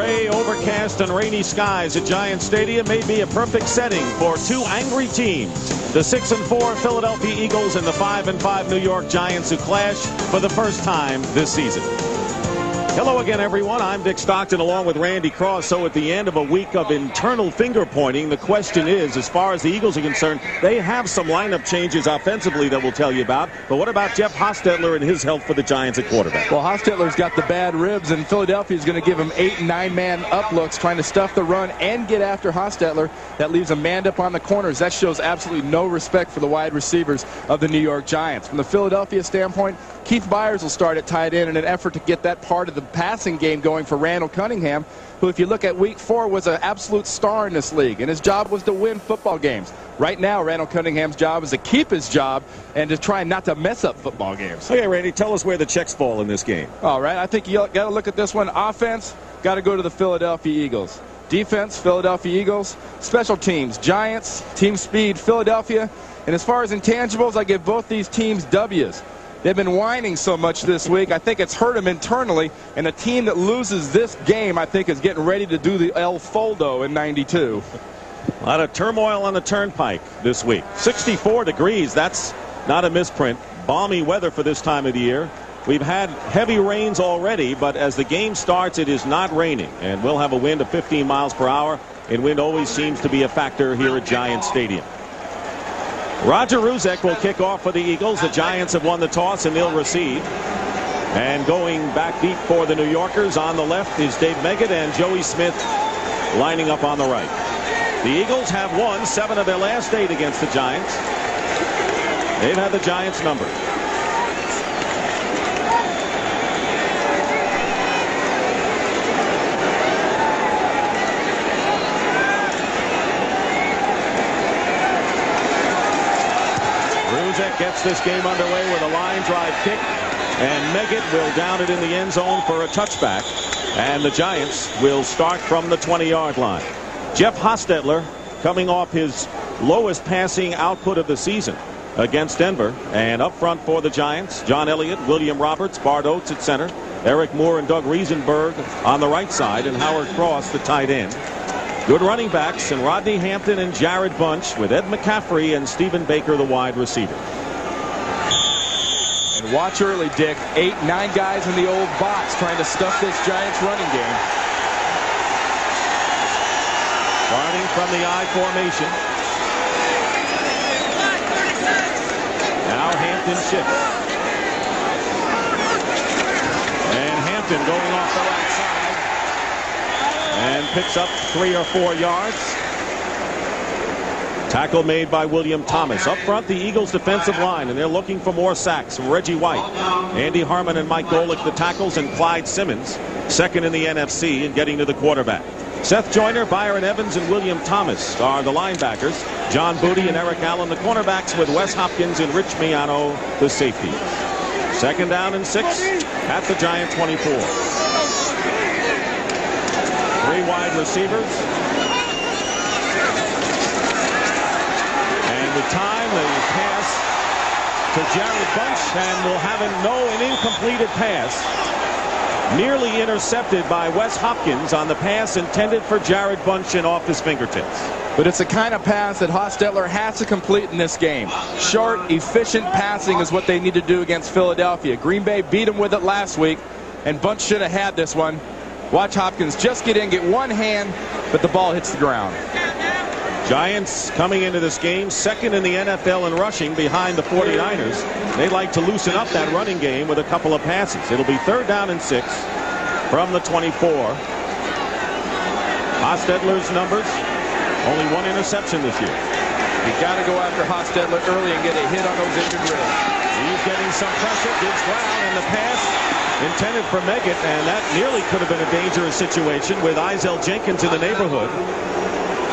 Gray, overcast, and rainy skies at Giant Stadium may be a perfect setting for two angry teams. The 6-4 Philadelphia Eagles and the 5-5 New York Giants, who clash for the first time this season. Hello again, everyone. I'm Dick Stockton along with Randy Cross. So at the end of a week of internal finger pointing, the question is, as far as the Eagles are concerned, they have some lineup changes offensively that we'll tell you about. But what about Jeff Hostetler and his help for the Giants at quarterback? Well, Hostetler's got the bad ribs, and Philadelphia's going to give him 8- and 9-man up looks, trying to stuff the run and get after Hostetler. That leaves a man up on the corners. That shows absolutely no respect for the wide receivers of the New York Giants. From the Philadelphia standpoint, Keith Byers will start at tight end in an effort to get that part of the passing game going for Randall Cunningham, who, if you look at week 4, was an absolute star in this league, and his job was to win football games. Right now, Randall Cunningham's job is to keep his job and to try not to mess up football games. Okay, Randy, tell us where the checks fall in this game. All right, I think you got to look at this one. Offense, got to go to the Philadelphia Eagles. Defense, Philadelphia Eagles. Special teams, Giants. Team speed, Philadelphia. And as far as intangibles, I give both these teams W's. They've been whining so much this week. I think it's hurt them internally. And a team that loses this game, I think, is getting ready to do the El Foldo in '92. A lot of turmoil on the turnpike this week. 64 degrees. That's not a misprint. Balmy weather for this time of the year. We've had heavy rains already, but as the game starts, it is not raining. And we'll have a wind of 15 miles per hour. And wind always seems to be a factor here at Giant Stadium. Roger Ruzek will kick off for the Eagles. The Giants have won the toss and they'll receive. And going back deep for the New Yorkers on the left is Dave Meggett and Joey Smith lining up on the right. The Eagles have won 7 of their last 8 against the Giants. They've had the Giants numbered. Gets this game underway with a line drive kick, and Meggett will down it in the end zone for a touchback, and the Giants will start from the 20-yard line. Jeff Hostetler coming off his lowest passing output of the season against Denver, and up front for the Giants, John Elliott, William Roberts, Bart Oates at center, Eric Moore and Doug Riesenberg on the right side, and Howard Cross the tight end. Good running backs and Rodney Hampton and Jared Bunch, with Ed McCaffrey and Stephen Baker the wide receiver. And watch early, Dick. 8, 9 guys in the old box trying to stuff this Giants running game. Starting from the I formation. Now Hampton shifts. And Hampton going off the right side. And picks up 3 or 4 yards. Tackle made by William Thomas. Up front, the Eagles defensive line, and they're looking for more sacks from Reggie White, Andy Harmon and Mike Golick the tackles, and Clyde Simmons second in the NFC in getting to the quarterback. Seth Joyner, Byron Evans, and William Thomas are the linebackers. John Booty and Eric Allen the cornerbacks, with Wes Hopkins and Rich Miano the safeties. 2nd down and 6 at the Giant 24. 3 wide receivers. Time the pass to Jared Bunch, and will have an incompleted pass, nearly intercepted by Wes Hopkins on the pass intended for Jared Bunch and off his fingertips. But it's the kind of pass that Hostetler has to complete in this game. Short, efficient passing is what they need to do against Philadelphia. Green Bay beat them with it last week, and Bunch should have had this one. Watch Hopkins just get in, get one hand, but the ball hits the ground. Giants coming into this game 2nd in the NFL in rushing behind the 49ers. They'd like to loosen up that running game with a couple of passes. It'll be 3rd down and 6 from the 24. Hostetler's numbers, only 1 interception this year. You've got to go after Hostetler early and get a hit on those injured ribs. He's getting some pressure, gives ground, and the pass intended for Meggett, and that nearly could have been a dangerous situation with Izell Jenkins in the neighborhood.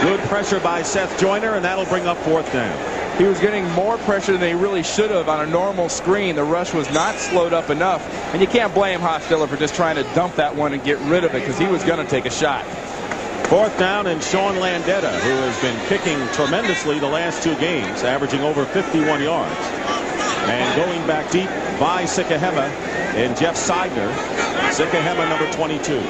Good pressure by Seth Joyner, and that'll bring up 4th down. He was getting more pressure than he really should have on a normal screen. The rush was not slowed up enough, and you can't blame Hostetler for just trying to dump that one and get rid of it, because he was going to take a shot. 4th down, and Sean Landeta, who has been kicking tremendously the last 2 games, averaging over 51 yards. And going back deep, Vai Sikahema and Jeff Seidner. Sikahema, number 22.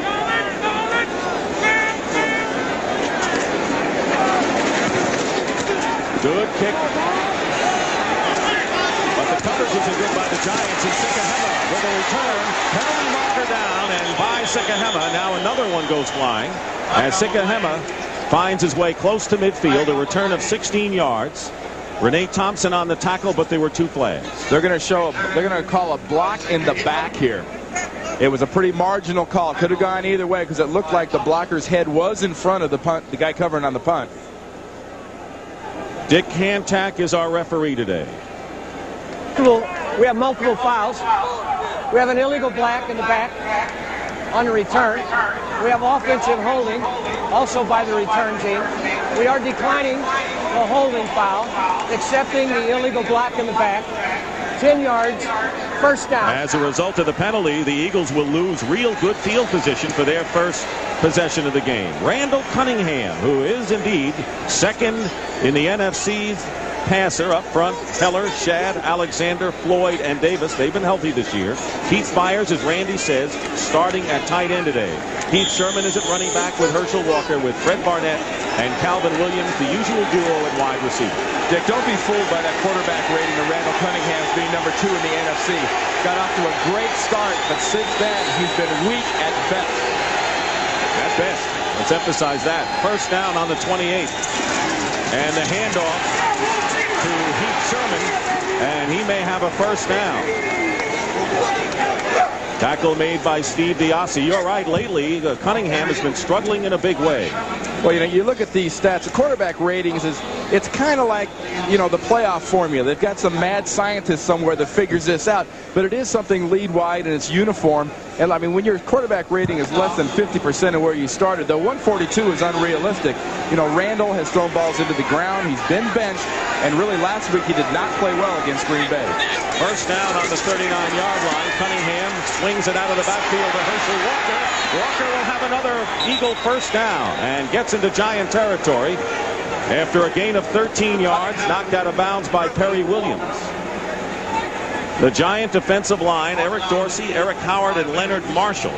Good kick. But the coverage was good by the Giants. And Sikahema with a return. Penalty marker down. And Vai Sikahema. Now another one goes flying. As Sikahema finds his way close to midfield. A return of 16 yards. Renee Thompson on the tackle, but there were 2 flags. They're going to call a block in the back here. It was a pretty marginal call. Could have gone either way because it looked like the blocker's head was in front of the punt, the guy covering on the punt. Dick Hantak is our referee today. We have multiple fouls. We have an illegal black in the back on the return. We have offensive holding also by the return team. We are declining the holding foul, accepting the illegal black in the back. 10 yards, first down. As a result of the penalty, the Eagles will lose real good field position for their first possession of the game. Randall Cunningham, who is indeed second in the NFC's passer up front. Heller, Shad, Alexander, Floyd, and Davis. They've been healthy this year. Keith Byers, as Randy says, starting at tight end today. Keith Sherman is at running back with Herschel Walker, with Fred Barnett and Calvin Williams, the usual duo at wide receiver. Dick, don't be fooled by that quarterback rating of Randall Cunningham being number 2 in the NFC. Got off to a great start, but since then, he's been weak at best. At best. Let's emphasize that. First down on the 28th. And the handoff to Heath Sherman, and he may have a first down. Tackle made by Steve DiAsi. You're right, lately Cunningham has been struggling in a big way. Well, you look at these stats. The quarterback ratings it's kind of like, the playoff formula. They've got some mad scientist somewhere that figures this out, but it is something lead wide and it's uniform. And I mean, when your quarterback rating is less than 50% of where you started, though 142 is unrealistic. Randall has thrown balls into the ground. He's been benched, and really last week he did not play well against Green Bay. First down on the 39-yard line. Cunningham swings it out of the backfield to Herschel Walker. Walker will have another Eagle first down and gets into Giant territory after a gain of 13 yards, knocked out of bounds by Perry Williams. The Giant defensive line, Eric Dorsey, Eric Howard, and Leonard Marshall.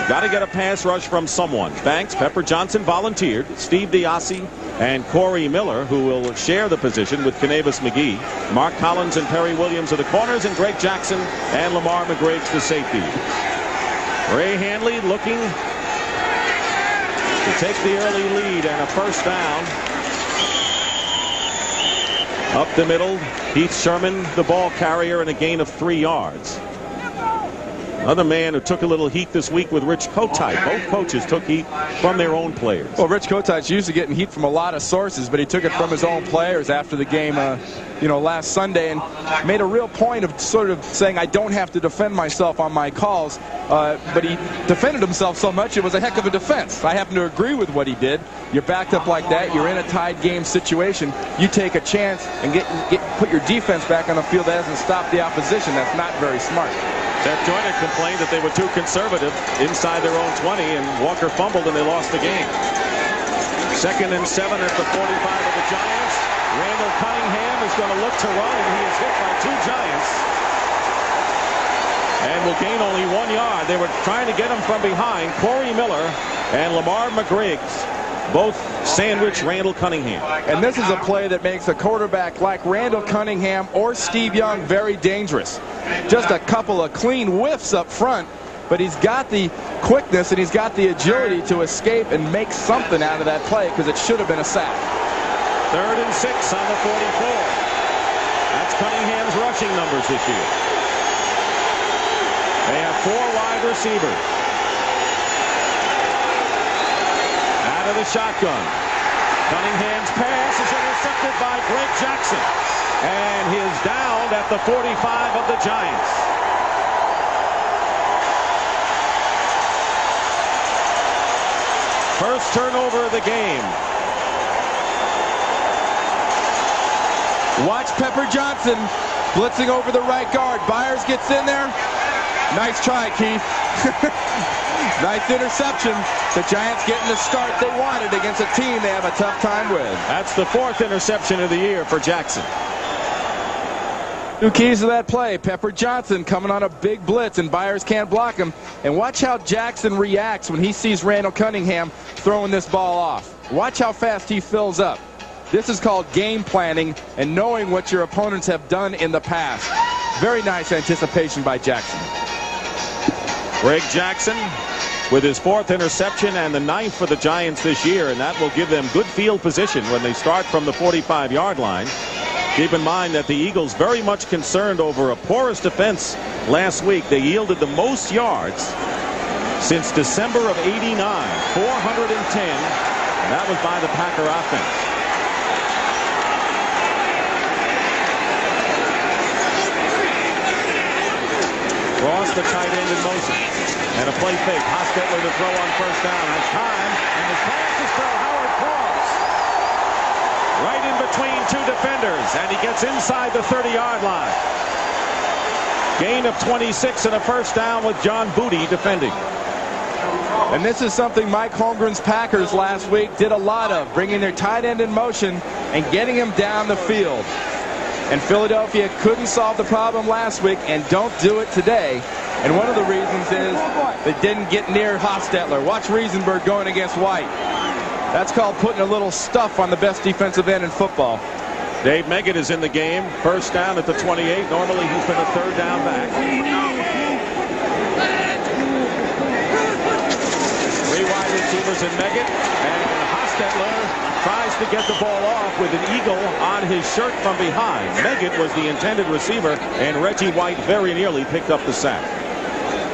Got to get a pass rush from someone. Banks, Pepper Johnson volunteered. Steve DiAsi and Corey Miller, who will share the position with Kanavis McGee. Mark Collins and Perry Williams are the corners, and Greg Jackson and Lamar McGraves the safety. Ray Handley looking to take the early lead and a first down. Up the middle, Heath Sherman, the ball carrier, and a gain of 3 yards. Another man who took a little heat this week with Rich Kotite. Both coaches took heat from their own players. Well, Rich Kotite's used to getting heat from a lot of sources, but he took it from his own players after the game, last Sunday, and made a real point of sort of saying, I don't have to defend myself on my calls. But he defended himself so much, it was a heck of a defense. I happen to agree with what he did. You're backed up like that. You're in a tied game situation. You take a chance and put your defense back on the field. That doesn't stop the opposition. That's not very smart. Seth Joyner complained that they were too conservative inside their own 20, and Walker fumbled and they lost the game. 2nd and 7 at the 45 of the Giants. Randall Cunningham is going to look to run, and he is hit by 2 Giants. And will gain only 1 yard. They were trying to get him from behind. Corey Miller and Lamar McGriggs both sandwich Randall Cunningham. And this is a play that makes a quarterback like Randall Cunningham or Steve Young very dangerous. Just a couple of clean whiffs up front, but he's got the quickness and he's got the agility to escape and make something out of that play, because it should have been a sack. 3rd and 6 on the 44. That's Cunningham's rushing numbers this year. They have 4 wide receivers. Out of the shotgun. Cunningham's pass is intercepted by Greg Jackson. And he is down at the 45 of the Giants. First turnover of the game. Watch Pepper Johnson blitzing over the right guard. Byers gets in there. Nice try, Keith. Nice interception. The Giants getting the start they wanted against a team they have a tough time with. That's the 4th interception of the year for Jackson. 2 keys to that play. Pepper Johnson coming on a big blitz, and Byers can't block him. And watch how Jackson reacts when he sees Randall Cunningham throwing this ball off. Watch how fast he fills up. This is called game planning and knowing what your opponents have done in the past. Very nice anticipation by Jackson. Greg Jackson with his 4th interception and the 9th for the Giants this year, and that will give them good field position when they start from the 45-yard line. Keep in mind that the Eagles very much concerned over a porous defense last week. They yielded the most yards since December of '89, 410, and that was by the Packer offense. Ross, the tight end, in motion. And a play fake. Hostetler to throw on first down. Has time. And the pass is for Howard Cross. Right in between 2 defenders. And he gets inside the 30-yard line. Gain of 26 and a first down with John Booty defending. And this is something Mike Holmgren's Packers last week did a lot of, bringing their tight end in motion and getting him down the field. And Philadelphia couldn't solve the problem last week and don't do it today. And one of the reasons is they didn't get near Hostetler. Watch Riesenberg going against White. That's called putting a little stuff on the best defensive end in football. Dave Meggett is in the game. First down at the 28. Normally he's been a 3rd down back. 3 wide receivers in Meggett. And Hostetler tries to get the ball off with an eagle on his shirt from behind. Meggett was the intended receiver, and Reggie White very nearly picked up the sack.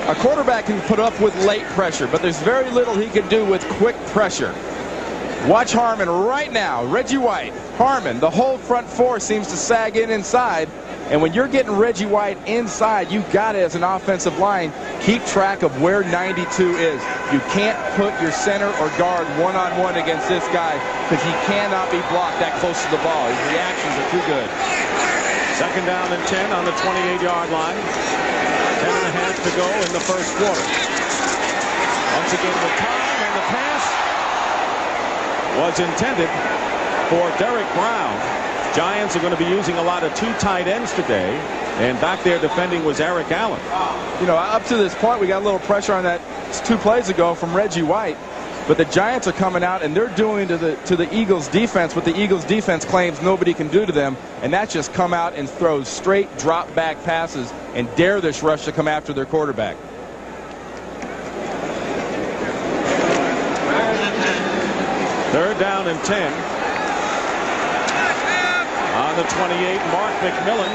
A quarterback can put up with late pressure, but there's very little he can do with quick pressure. Watch Harmon right now. Reggie White, Harmon, the whole front 4 seems to sag in inside. And when you're getting Reggie White inside, you've got to, as an offensive line, keep track of where 92 is. You can't put your center or guard one-on-one against this guy because he cannot be blocked that close to the ball. His reactions are too good. 2nd down and 10 on the 28-yard line. 10 and a half to go in the first quarter. Once again with time, and the pass was intended for Derek Brown. Giants are going to be using a lot of 2 tight ends today, and back there defending was Eric Allen. You know, up to this point, we got a little pressure on that 2 plays ago from Reggie White, but the Giants are coming out and they're doing to the Eagles defense what the Eagles defense claims nobody can do to them, and that's just come out and throw straight drop back passes and dare this rush to come after their quarterback. Third down and 10. On the 28, Mark McMillan,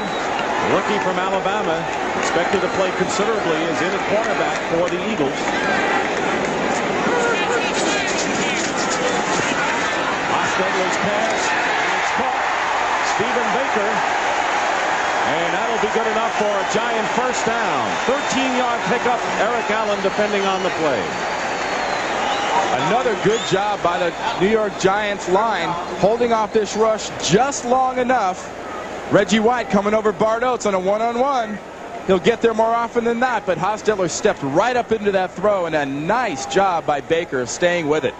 rookie from Alabama, expected to play considerably, is in at cornerback for the Eagles. Hostetler's pass, and it's caught. Stephen Baker, and that'll be good enough for a Giant first down. 13-yard pickup. Eric Allen defending on the play. Another good job by the New York Giants line, holding off this rush just long enough. Reggie White coming over Bart Oates on a one-on-one. He'll get there more often than not, but Hostetler stepped right up into that throw, and a nice job by Baker of staying with it.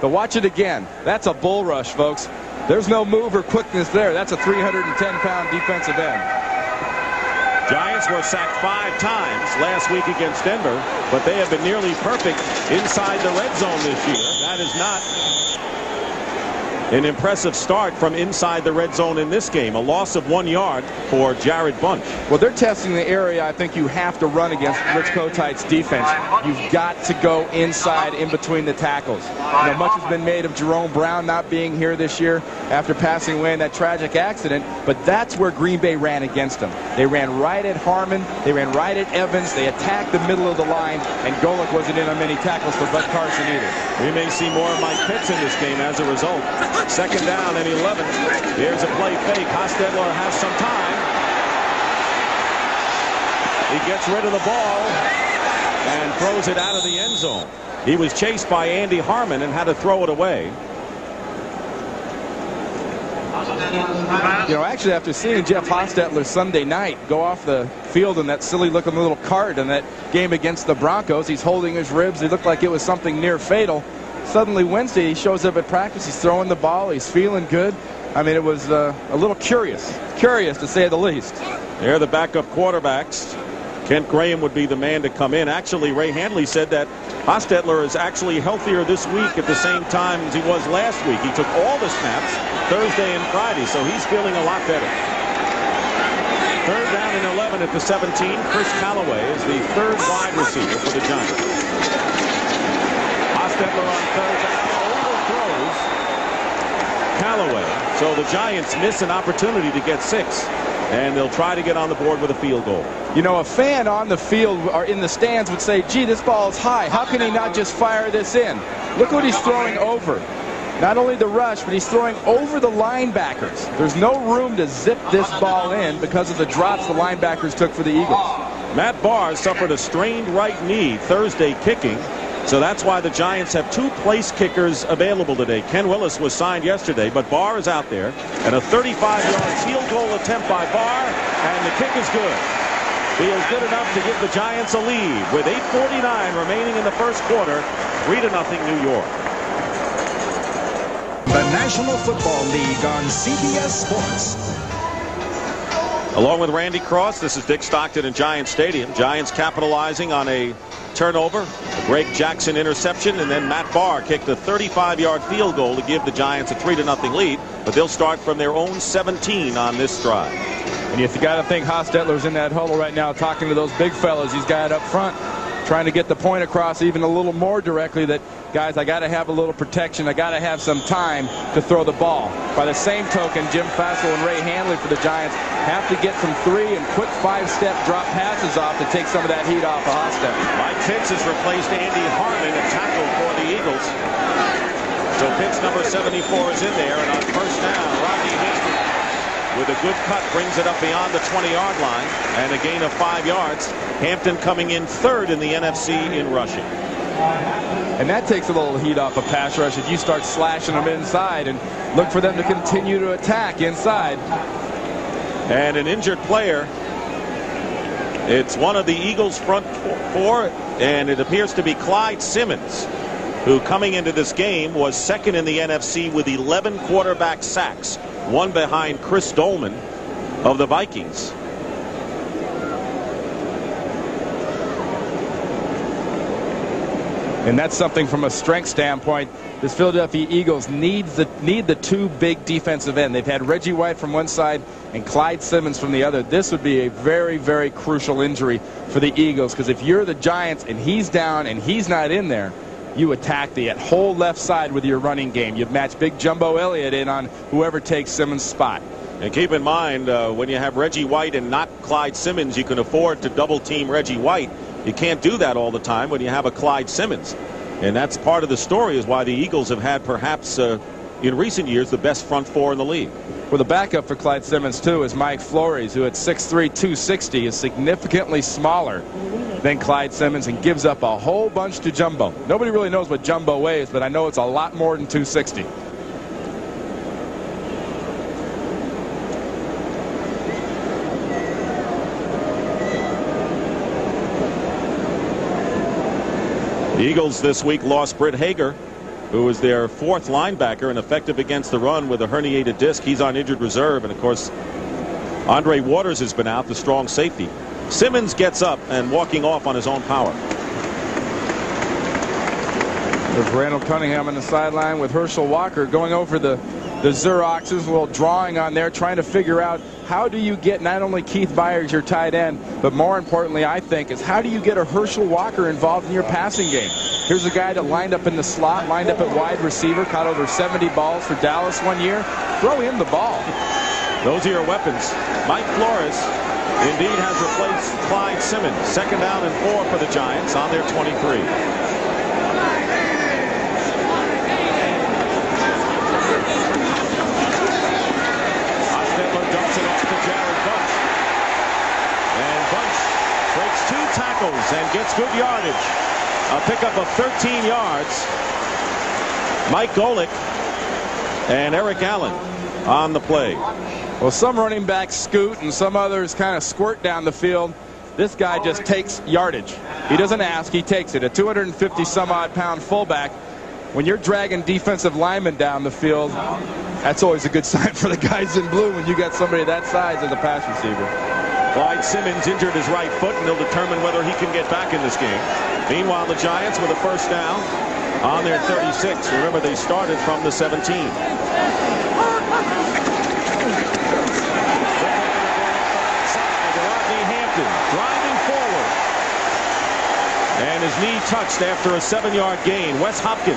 But watch it again. That's a bull rush, folks. There's no move or quickness there. That's a 310-pound defensive end. Giants were sacked 5 times last week against Denver, but they have been nearly perfect inside the red zone this year. That is not an impressive start from inside the red zone in this game. A loss of 1 yard for Jared Bunch. Well, they're testing the area I think you have to run against Rich Kotite's defense. You've got to go inside in between the tackles. You know, much has been made of Jerome Brown not being here this year after passing away in that tragic accident, but that's where Green Bay ran against them. They ran right at Harmon. They ran right at Evans. They attacked the middle of the line, and Golick wasn't in on many tackles for Bud Carson either. We may see more of Mike Pitts in this game as a result. 2nd down and 11. Here's a play fake. Hostetler has some time. He gets rid of the ball and throws it out of the end zone. He was chased by Andy Harmon and had to throw it away. You know, actually, after seeing Jeff Hostetler Sunday night go off the field in that silly-looking little cart in that game against the Broncos, he's holding his ribs. He looked like it was something near fatal. Suddenly Wednesday, he shows up at practice. He's throwing the ball. He's feeling good. I mean, it was a little curious to say the least. They're the backup quarterbacks. Kent Graham would be the man to come in. Actually, Ray Handley said that Hostetler is actually healthier this week at the same time as he was last week. He took all the snaps Thursday and Friday, so he's feeling a lot better. Third down and 11 at the 17. Chris Callaway is the third wide receiver for the Giants. Hostetler on third down overthrows Callaway. So the Giants miss an opportunity to get 6. And they'll try to get on the board with a field goal. You know, a fan on the field or in the stands would say, gee, this ball's high. How can he not just fire this in? Look what he's throwing over. Not only the rush, but he's throwing over the linebackers. There's no room to zip this ball in because of the drops the linebackers took for the Eagles. Matt Barr suffered a strained right knee Thursday kicking. So that's why the Giants have 2 place kickers available today. Ken Willis was signed yesterday, but Barr is out there. And a 35-yard field goal attempt by Barr, and the kick is good. Feels good enough to give the Giants a lead with 8:49 remaining in the first quarter. 3-0 New York. The National Football League on CBS Sports. Along with Randy Cross, this is Dick Stockton in Giants Stadium. Giants capitalizing on a turnover, a Greg Jackson interception, and then Matt Barr kicked a 35-yard field goal to give the Giants a 3-0 lead, but they'll start from their own 17 on this drive. And you got to think Hostetler's in that huddle right now talking to those big fellas he's got up front, trying to get the point across even a little more directly that, guys, I got to have a little protection. I got to have some time to throw the ball. By the same token, Jim Fassel and Ray Handley for the Giants have to get some 3 and quick 5-step drop passes off to take some of that heat off of Hostetler. Mike Pitts has replaced Andy Harmon at tackle for the Eagles. So Pitts number 74 is in there, and on first down, Rodney Hampton with a good cut brings it up beyond the 20-yard line and a gain of 5 yards. Hampton coming in third in the NFC in rushing. And that takes a little heat off a pass rush if you start slashing them inside and look for them to continue to attack inside. And an injured player. It's one of the Eagles' front 4, and it appears to be Clyde Simmons, who coming into this game was second in the NFC with 11 quarterback sacks, one behind Chris Dolman of the Vikings. And that's something from a strength standpoint. This Philadelphia Eagles need the 2 big defensive end. They've had Reggie White from one side and Clyde Simmons from the other. This would be a very, very crucial injury for the Eagles, because if you're the Giants and he's down and he's not in there, you attack the whole left side with your running game. You match Big Jumbo Elliott in on whoever takes Simmons' spot. And keep in mind, when you have Reggie White and not Clyde Simmons, you can afford to double team Reggie White. You can't do that all the time when you have a Clyde Simmons. And that's part of the story, is why the Eagles have had perhaps in recent years the best front 4 in the league. Well, the backup for Clyde Simmons, too, is Mike Flores, who at 6'3", 260 is significantly smaller than Clyde Simmons and gives up a whole bunch to Jumbo. Nobody really knows what Jumbo weighs, but I know it's a lot more than 260. The Eagles this week lost Britt Hager, who was their 4th linebacker and effective against the run with a herniated disc. He's on injured reserve, and of course Andre Waters has been out, the strong safety. Simmons gets up and walking off on his own power. There's Randall Cunningham on the sideline with Herschel Walker going over the Xeroxes, a little drawing on there, trying to figure out how do you get not only Keith Byers, your tight end, but more importantly, I think, is how do you get a Herschel Walker involved in your passing game? Here's a guy that lined up in the slot, lined up at wide receiver, caught over 70 balls for Dallas one year. Throw him the ball. Those are your weapons. Mike Flores indeed has replaced Clyde Simmons. 2nd down and 4 for the Giants on their 23. And gets good yardage. A pickup of 13 yards. Mike Golick and Eric Allen on the play. Well, some running backs scoot and some others kind of squirt down the field. This guy just takes yardage. He doesn't ask, he takes it. A 250-some-odd-pound fullback, when you're dragging defensive linemen down the field, that's always a good sign for the guys in blue when you got somebody that size as a pass receiver. Clyde Simmons injured his right foot, and he'll determine whether he can get back in this game. Meanwhile, the Giants with a first down on their 36. Remember, they started from the 17. Driving forward, and his knee touched after a 7-yard gain. Wes Hopkins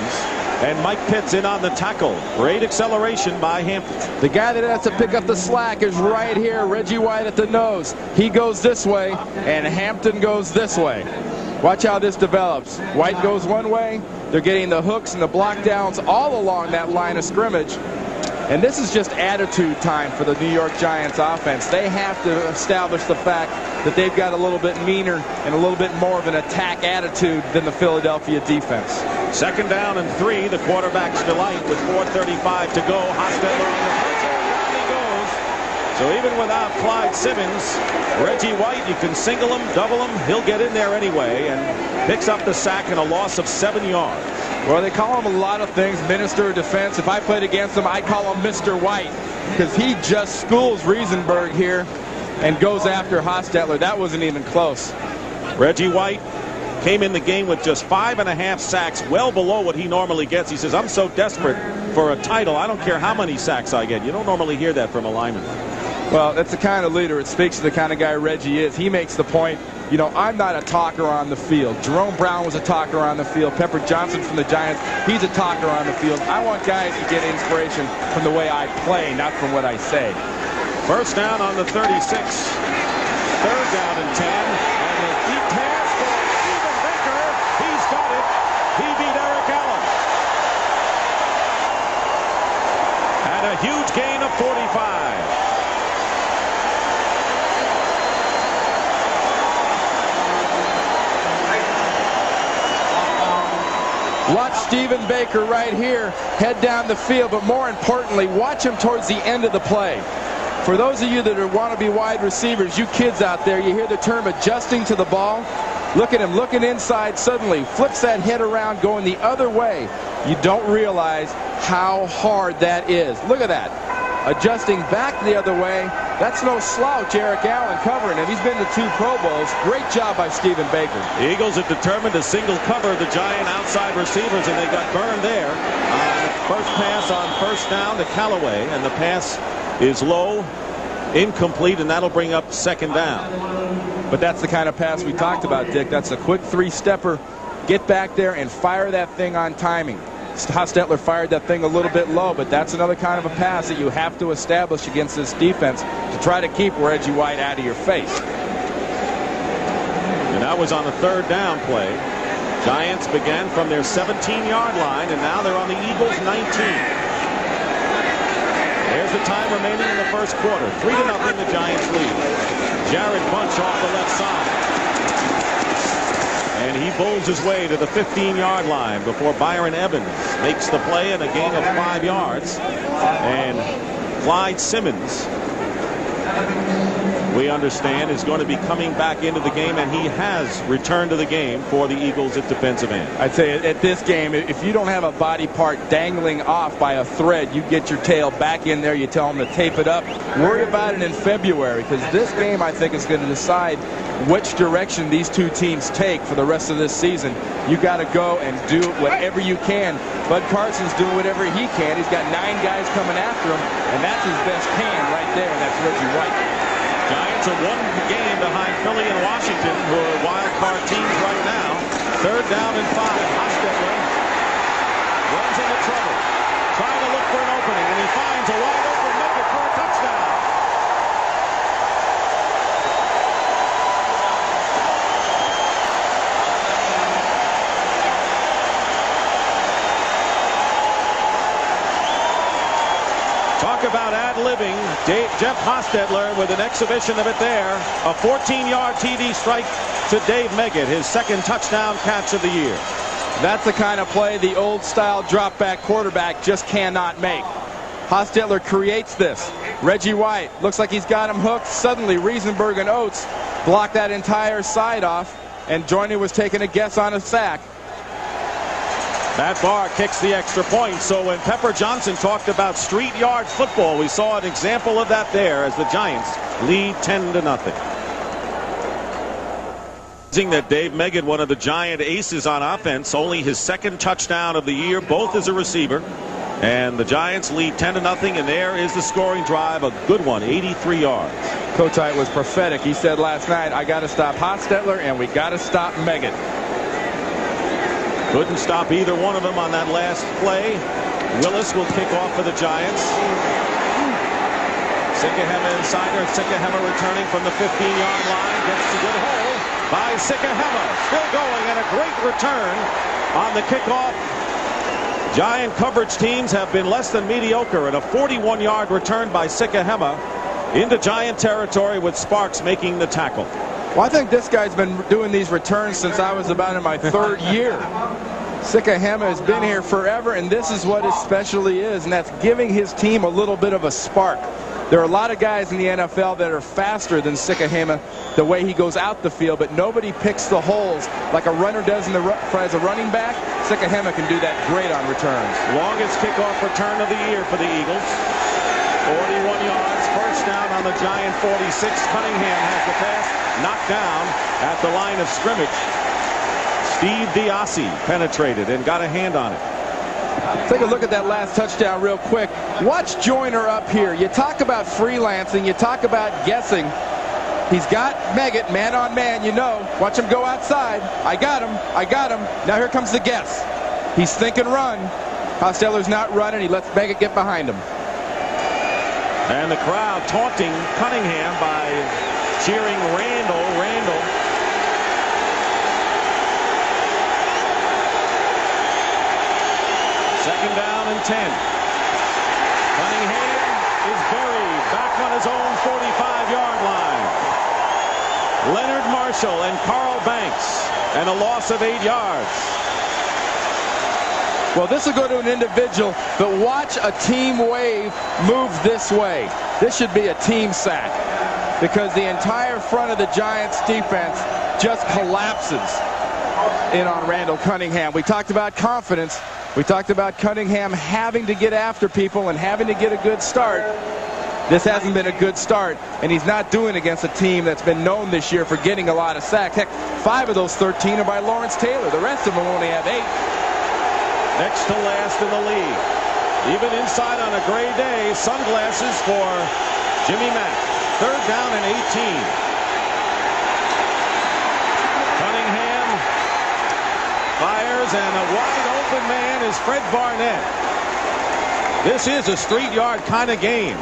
and Mike Pitts in on the tackle. Great acceleration by Hampton. The guy that has to pick up the slack is right here, Reggie White at the nose. He goes this way, and Hampton goes this way. Watch how this develops. White goes one way. They're getting the hooks and the block downs all along that line of scrimmage. And this is just attitude time for the New York Giants offense. They have to establish the fact that they've got a little bit meaner and a little bit more of an attack attitude than the Philadelphia defense. Second down and 3. The quarterback's delight with 4:35 to go. Hostetler on the pressure. Down he goes. So even without Clyde Simmons, Reggie White, you can single him, double him. He'll get in there anyway and picks up the sack and a loss of 7 yards. Well, they call him a lot of things, minister of defense. If I played against him, I'd call him Mr. White, because he just schools Riesenberg here and goes after Hostetler. That wasn't even close. Reggie White came in the game with just 5.5 sacks, well below what he normally gets. He says, I'm so desperate for a title, I don't care how many sacks I get. You don't normally hear that from a lineman. Well, that's the kind of leader. It speaks to the kind of guy Reggie is. He makes the point, you know, I'm not a talker on the field. Jerome Brown was a talker on the field. Pepper Johnson from the Giants, he's a talker on the field. I want guys to get inspiration from the way I play, not from what I say. First down on the 36. Third down and 10. And the deep pass for Stephen Baker. He's got it. He beat Eric Allen. And a huge gain of 45. Watch Stephen Baker right here head down the field, but more importantly, watch him towards the end of the play. For those of you that are wannabe wide receivers, you kids out there, you hear the term adjusting to the ball. Look at him looking inside, suddenly flips that head around going the other way. You don't realize how hard that is. Look at that. Adjusting back the other way. That's no slouch, Eric Allen covering him. He's been to 2 Pro Bowls. Great job by Stephen Baker. The Eagles are determined to single cover the Giant outside receivers, and they got burned there. First pass on first down to Callaway, and the pass is low, incomplete, and that'll bring up second down. But that's the kind of pass we talked about, Dick. That's a quick 3-stepper. Get back there and fire that thing on timing. Hostetler fired that thing a little bit low, but that's another kind of a pass that you have to establish against this defense to try to keep Reggie White out of your face. And that was on a third down play. Giants began from their 17-yard line, and now they're on the Eagles' 19. There's the time remaining in the first quarter. 3-0 the Giants lead. Jared Bunch off the left side. And he bowls his way to the 15-yard line before Byron Evans makes the play in a gain of 5 yards. And Clyde Simmons, we understand, is going to be coming back into the game, and he has returned to the game for the Eagles at defensive end. I'd say at this game, if you don't have a body part dangling off by a thread, you get your tail back in there, you tell them to tape it up. Worry about it in February, because this game, I think, is going to decide which direction these two teams take for the rest of this season. You got to go and do whatever you can. Bud Carson's doing whatever he can. He's got 9 guys coming after him, and that's his best hand right there, and that's Reggie White. Giants are 1 game behind Philly and Washington, who are wild card teams right now. Third down and 5. Hostetler runs into trouble, trying to look for an opening, and he finds a wide open Meggett for a touchdown. Talk about ad-libbing. Jeff Hostetler with an exhibition of it there. A 14-yard TD strike to Dave Meggett, his second touchdown catch of the year. That's the kind of play the old-style drop-back quarterback just cannot make. Hostetler creates this. Reggie White looks like he's got him hooked. Suddenly, Riesenberg and Oates block that entire side off, and Joyner was taking a guess on a sack. Matt Barr kicks the extra point. So when Pepper Johnson talked about street yard football, we saw an example of that there as the Giants lead 10-0. That Dave Meggett, one of the Giant aces on offense, only his second touchdown of the year, both as a receiver. And the Giants lead 10-0, and there is the scoring drive, a good one, 83 yards. Kotite was prophetic. He said last night, I got to stop Hostetler and we got to stop Meggett. Couldn't stop either one of them on that last play. Willis will kick off for the Giants. Sikahema insider. Sikahema returning from the 15-yard line. Gets the good hole. Vai Sikahema still going, and a great return on the kickoff. Giant coverage teams have been less than mediocre, and a 41-yard return by Sikahema into Giant territory with Sparks making the tackle. Well, I think this guy's been doing these returns since I was about in my third year. Sikahema has been here forever, and this is what his specialty is, and that's giving his team a little bit of a spark. There are a lot of guys in the NFL that are faster than Sikahema the way he goes out the field, but nobody picks the holes like a runner does as a running back. Sikahema can do that great on returns. Longest kickoff return of the year for the Eagles. 41 yards, first down on the Giant 46. Cunningham has the pass knocked down at the line of scrimmage. Steve Diassi penetrated and got a hand on it. Take a look at that last touchdown real quick. Watch Joyner up here. You talk about freelancing. You talk about guessing. He's got Meggett man on man, you know. Watch him go outside. I got him. I got him. Now here comes the guess. He's thinking run. Hostetler's not running. He lets Meggett get behind him. And the crowd taunting Cunningham by cheering Randall. Second down and 10. Cunningham is buried back on his own 45-yard line. Leonard Marshall and Carl Banks, and a loss of 8 yards. Well, this will go to an individual, but watch a team wave move this way. This should be a team sack because the entire front of the Giants defense just collapses in on Randall Cunningham. We talked about confidence. We talked about Cunningham having to get after people and having to get a good start. This hasn't been a good start, and he's not doing it against a team that's been known this year for getting a lot of sacks. Heck, 5 of those 13 are by Lawrence Taylor. The rest of them only have 8. Next to last in the league. Even inside on a gray day, sunglasses for Jimmy Mack. Third down and 18. Cunningham fires, and a wide open man is Fred Barnett. This is a street yard kind of game,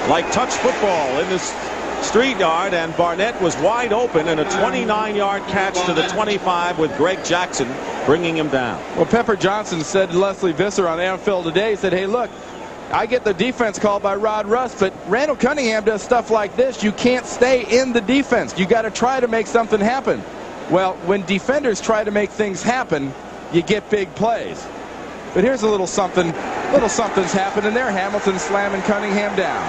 like touch football in this street yard, and Barnett was wide open, and a 29-yard catch to the 25 with Greg Jackson bringing him down. Well, Pepper Johnson said to Leslie Visser on NFL Today, he said, hey, look, I get the defense called by Rod Russ, but Randall Cunningham does stuff like this. You can't stay in the defense. You got to try to make something happen. Well, when defenders try to make things happen, you get big plays. But here's a little something. Little something's happening there. Hamilton slamming Cunningham down.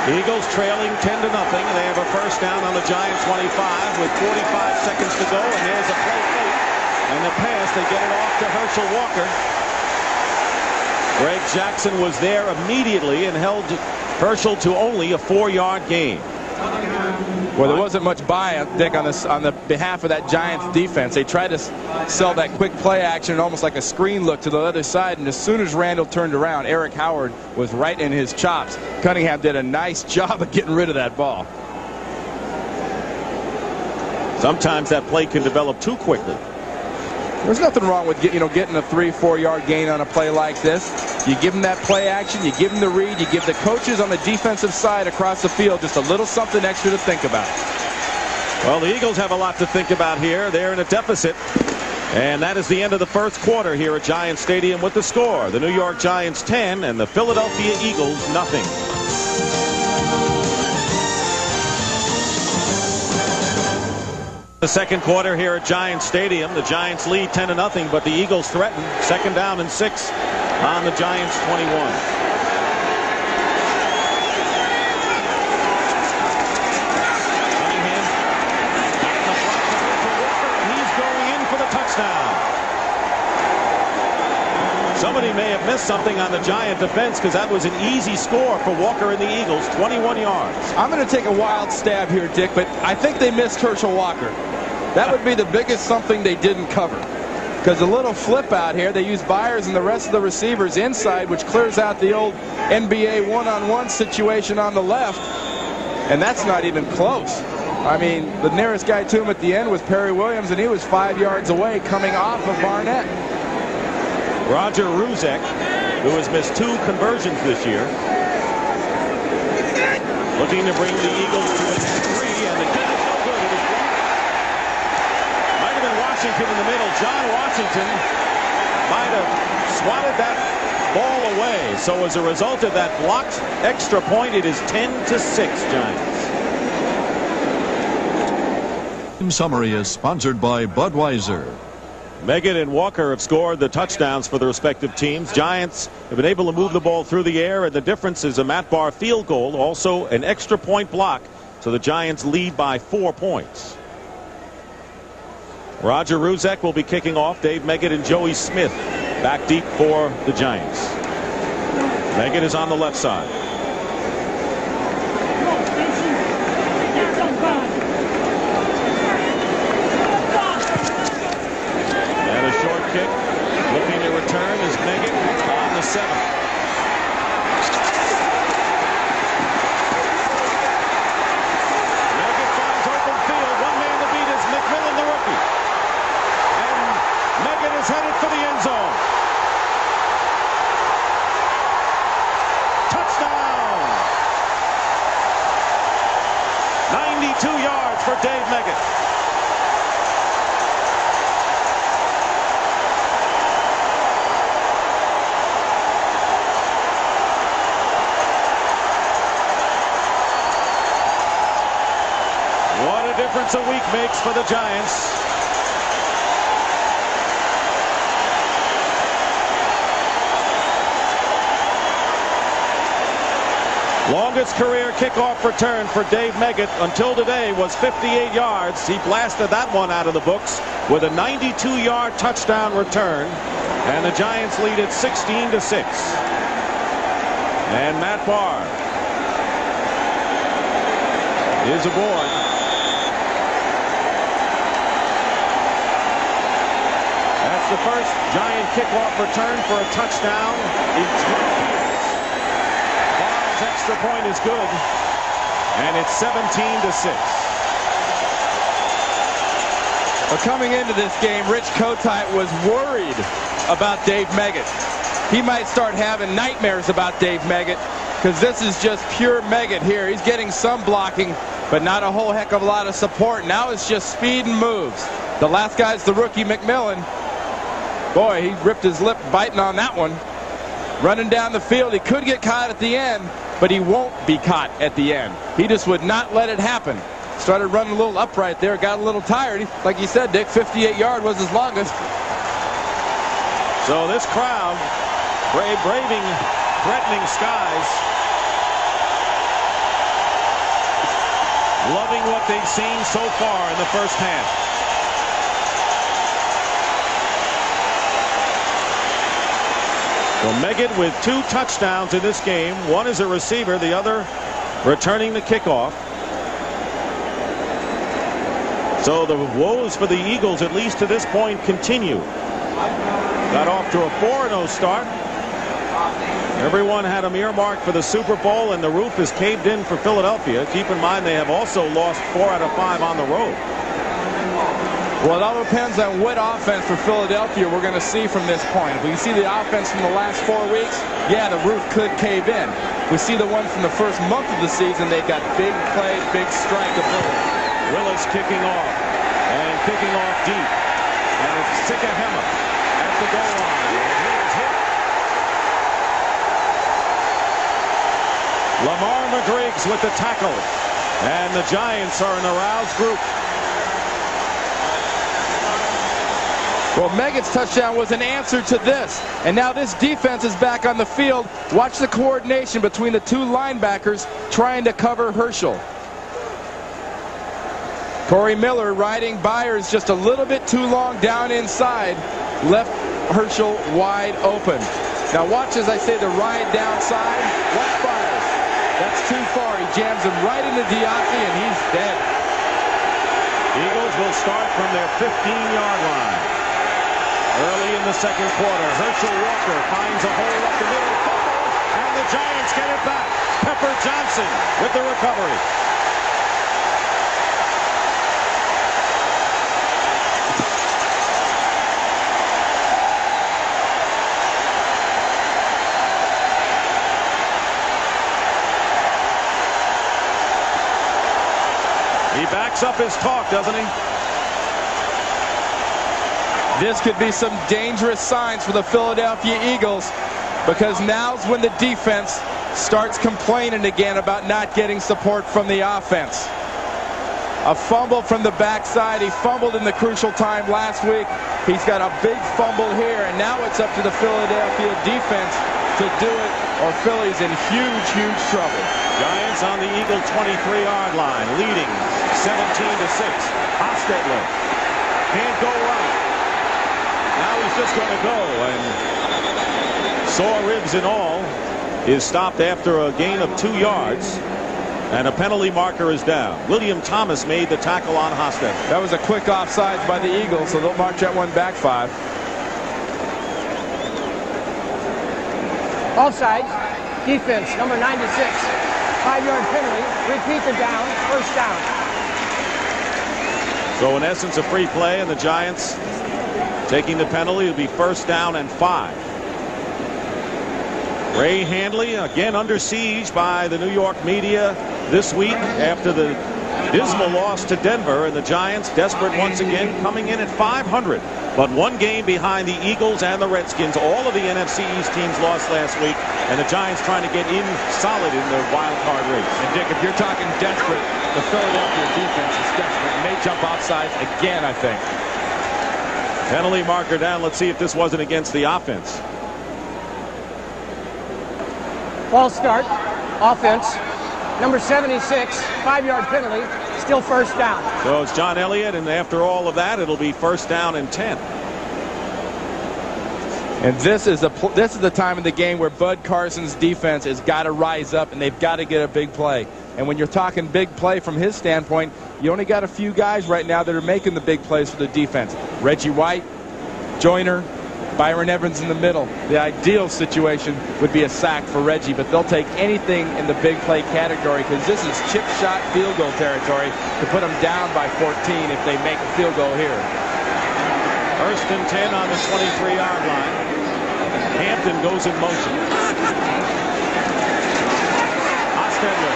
Eagles trailing 10-0, and they have a first down on the Giant 25 with 45 seconds to go, and there's a play fake. And the pass, they get it off to Herschel Walker. Greg Jackson was there immediately and held Herschel to only a 4-yard gain. Well, there wasn't much buy, Dick, on the behalf of that Giants defense. They tried to sell that quick play action, almost like a screen look to the other side, and as soon as Randall turned around, Eric Howard was right in his chops. Cunningham did a nice job of getting rid of that ball. Sometimes that play can develop too quickly. There's nothing wrong with getting a 3-4 yard gain on a play like this. You give them that play action, you give them the read, you give the coaches on the defensive side across the field just a little something extra to think about. Well, the Eagles have a lot to think about here. They're in a deficit. And that is the end of the first quarter here at Giant Stadium with the score. The New York Giants 10 and the Philadelphia Eagles nothing. The second quarter here at Giant Stadium. The Giants lead 10-0, but the Eagles threaten. Second down and 6 on the Giants 21. Cunningham. He's going in for the touchdown. Somebody may have missed something on the Giant defense, because that was an easy score for Walker and the Eagles, 21 yards. I'm going to take a wild stab here, Dick, but I think they missed Herschel Walker. That would be the biggest something they didn't cover. Because a little flip out here, they use Byers and the rest of the receivers inside, which clears out the old NBA one-on-one situation on the left. And that's not even close. I mean, the nearest guy to him at the end was Perry Williams, and he was 5 yards away coming off of Barnett. Roger Ruzek, who has missed 2 conversions this year, looking to bring the Eagles to a 3, and the kick is no good. It is blocked. Might have been Washington in the middle. John Washington might have swatted that ball away. So as a result of that blocked extra point, it is 10-6 Giants. Summary is sponsored by Budweiser. Meggett and Walker have scored the touchdowns for the respective teams. Giants have been able to move the ball through the air, and the difference is a Matt Barr field goal, also an extra point block. So the Giants lead by 4 points. Roger Ruzek will be kicking off. Dave Meggett and Joey Smith back deep for the Giants. Meggett is on the left side. Kick, looking to return is Meggett on the 7. Meggett finds open field. One man to beat is McMillan, the rookie. And Meggett is headed for the end zone. Touchdown! 92 yards for Dave Meggett. Difference a week makes for the Giants. Longest career kickoff return for Dave Meggett until today was 58 yards. He blasted that one out of the books with a 92-yard touchdown return, and the Giants lead it 16-6. And Matt Barr is aboard. The first Giant kickoff return for a touchdown in 12 years. Barr's extra point is good, and it's 17-6. Well, coming into this game, Rich Kotite was worried about Dave Meggett. He might start having nightmares about Dave Meggett, because this is just pure Meggett here. He's getting some blocking, but not a whole heck of a lot of support. Now it's just speed and moves. The last guy's the rookie McMillan. Boy, he ripped his lip biting on that one. Running down the field, he could get caught at the end, but he won't be caught at the end. He just would not let it happen. Started running a little upright there, got a little tired. Like you said, Dick, 58-yard was his longest. So this crowd, braving threatening skies, loving what they've seen so far in the first half. Well, Meggett with 2 touchdowns in this game. One as a receiver, the other returning the kickoff. So the woes for the Eagles, at least to this point, continue. Got off to a 4-0 start. Everyone had them earmarked for the Super Bowl, and the roof is caved in for Philadelphia. Keep in mind they have also lost 4 out of 5 on the road. Well, it all depends on what offense for Philadelphia we're going to see from this point. If we can see the offense from the last 4 weeks, yeah, the roof could cave in. We see the one from the first month of the season, they've got big plays, big strike ability. Willis kicking off, and kicking off deep. And it's Sikahema at the goal line. And he is hit. Lamar McGriggs with the tackle. And the Giants are an aroused group. Well, Meggett's touchdown was an answer to this. And now this defense is back on the field. Watch the coordination between the 2 linebackers trying to cover Herschel. Corey Miller riding Byers just a little bit too long down inside. Left Herschel wide open. Now watch as I say the ride downside. What fires? That's too far. He jams him right into Diaky, and he's dead. Eagles will start from their 15-yard line. Early in the second quarter, Herschel Walker finds a hole up the middle, and the Giants get it back. Pepper Johnson with the recovery. He backs up his talk, doesn't he? This could be some dangerous signs for the Philadelphia Eagles, because now's when the defense starts complaining again about not getting support from the offense. A fumble from the backside. He fumbled in the crucial time last week. He's got a big fumble here, and now it's up to the Philadelphia defense to do it, or Philly's in huge, huge trouble. Giants on the Eagle 23-yard line, leading 17-6. Hostetler can't go right. Now he's just going to go, and sore ribs and all, is stopped after a gain of 2 yards, and a penalty marker is down. William Thomas made the tackle on Hostetler. That was a quick offsides by the Eagles, so they'll mark that one back 5. Offside. Defense, number 96. 5-yard penalty. Repeat the down. First down. So in essence, a free play, and the Giants taking the penalty. It'll be first down and 5. Ray Handley again under siege by the New York media this week after the dismal loss to Denver, and the Giants desperate once again, coming in at 500, but one game behind the Eagles and the Redskins. All of the NFC East teams lost last week, and the Giants trying to get in solid in their wild card race. And Dick, if you're talking desperate, the Philadelphia defense is desperate. May jump offsides again, I think. Penalty marker down. Let's see if this wasn't against the offense. False start. Offense. Number 76. 5-yard penalty. Still first down. So it's John Elliott, and after all of that, it'll be first down and 10. And this is the time of the game where Bud Carson's defense has got to rise up, and they've got to get a big play. And when you're talking big play from his standpoint, you only got a few guys right now that are making the big plays for the defense. Reggie White, Joyner, Byron Evans in the middle. The ideal situation would be a sack for Reggie, but they'll take anything in the big play category, because this is chip shot field goal territory to put them down by 14 if they make a field goal here. First and 10 on the 23-yard line. Hampton goes in motion. Hostetler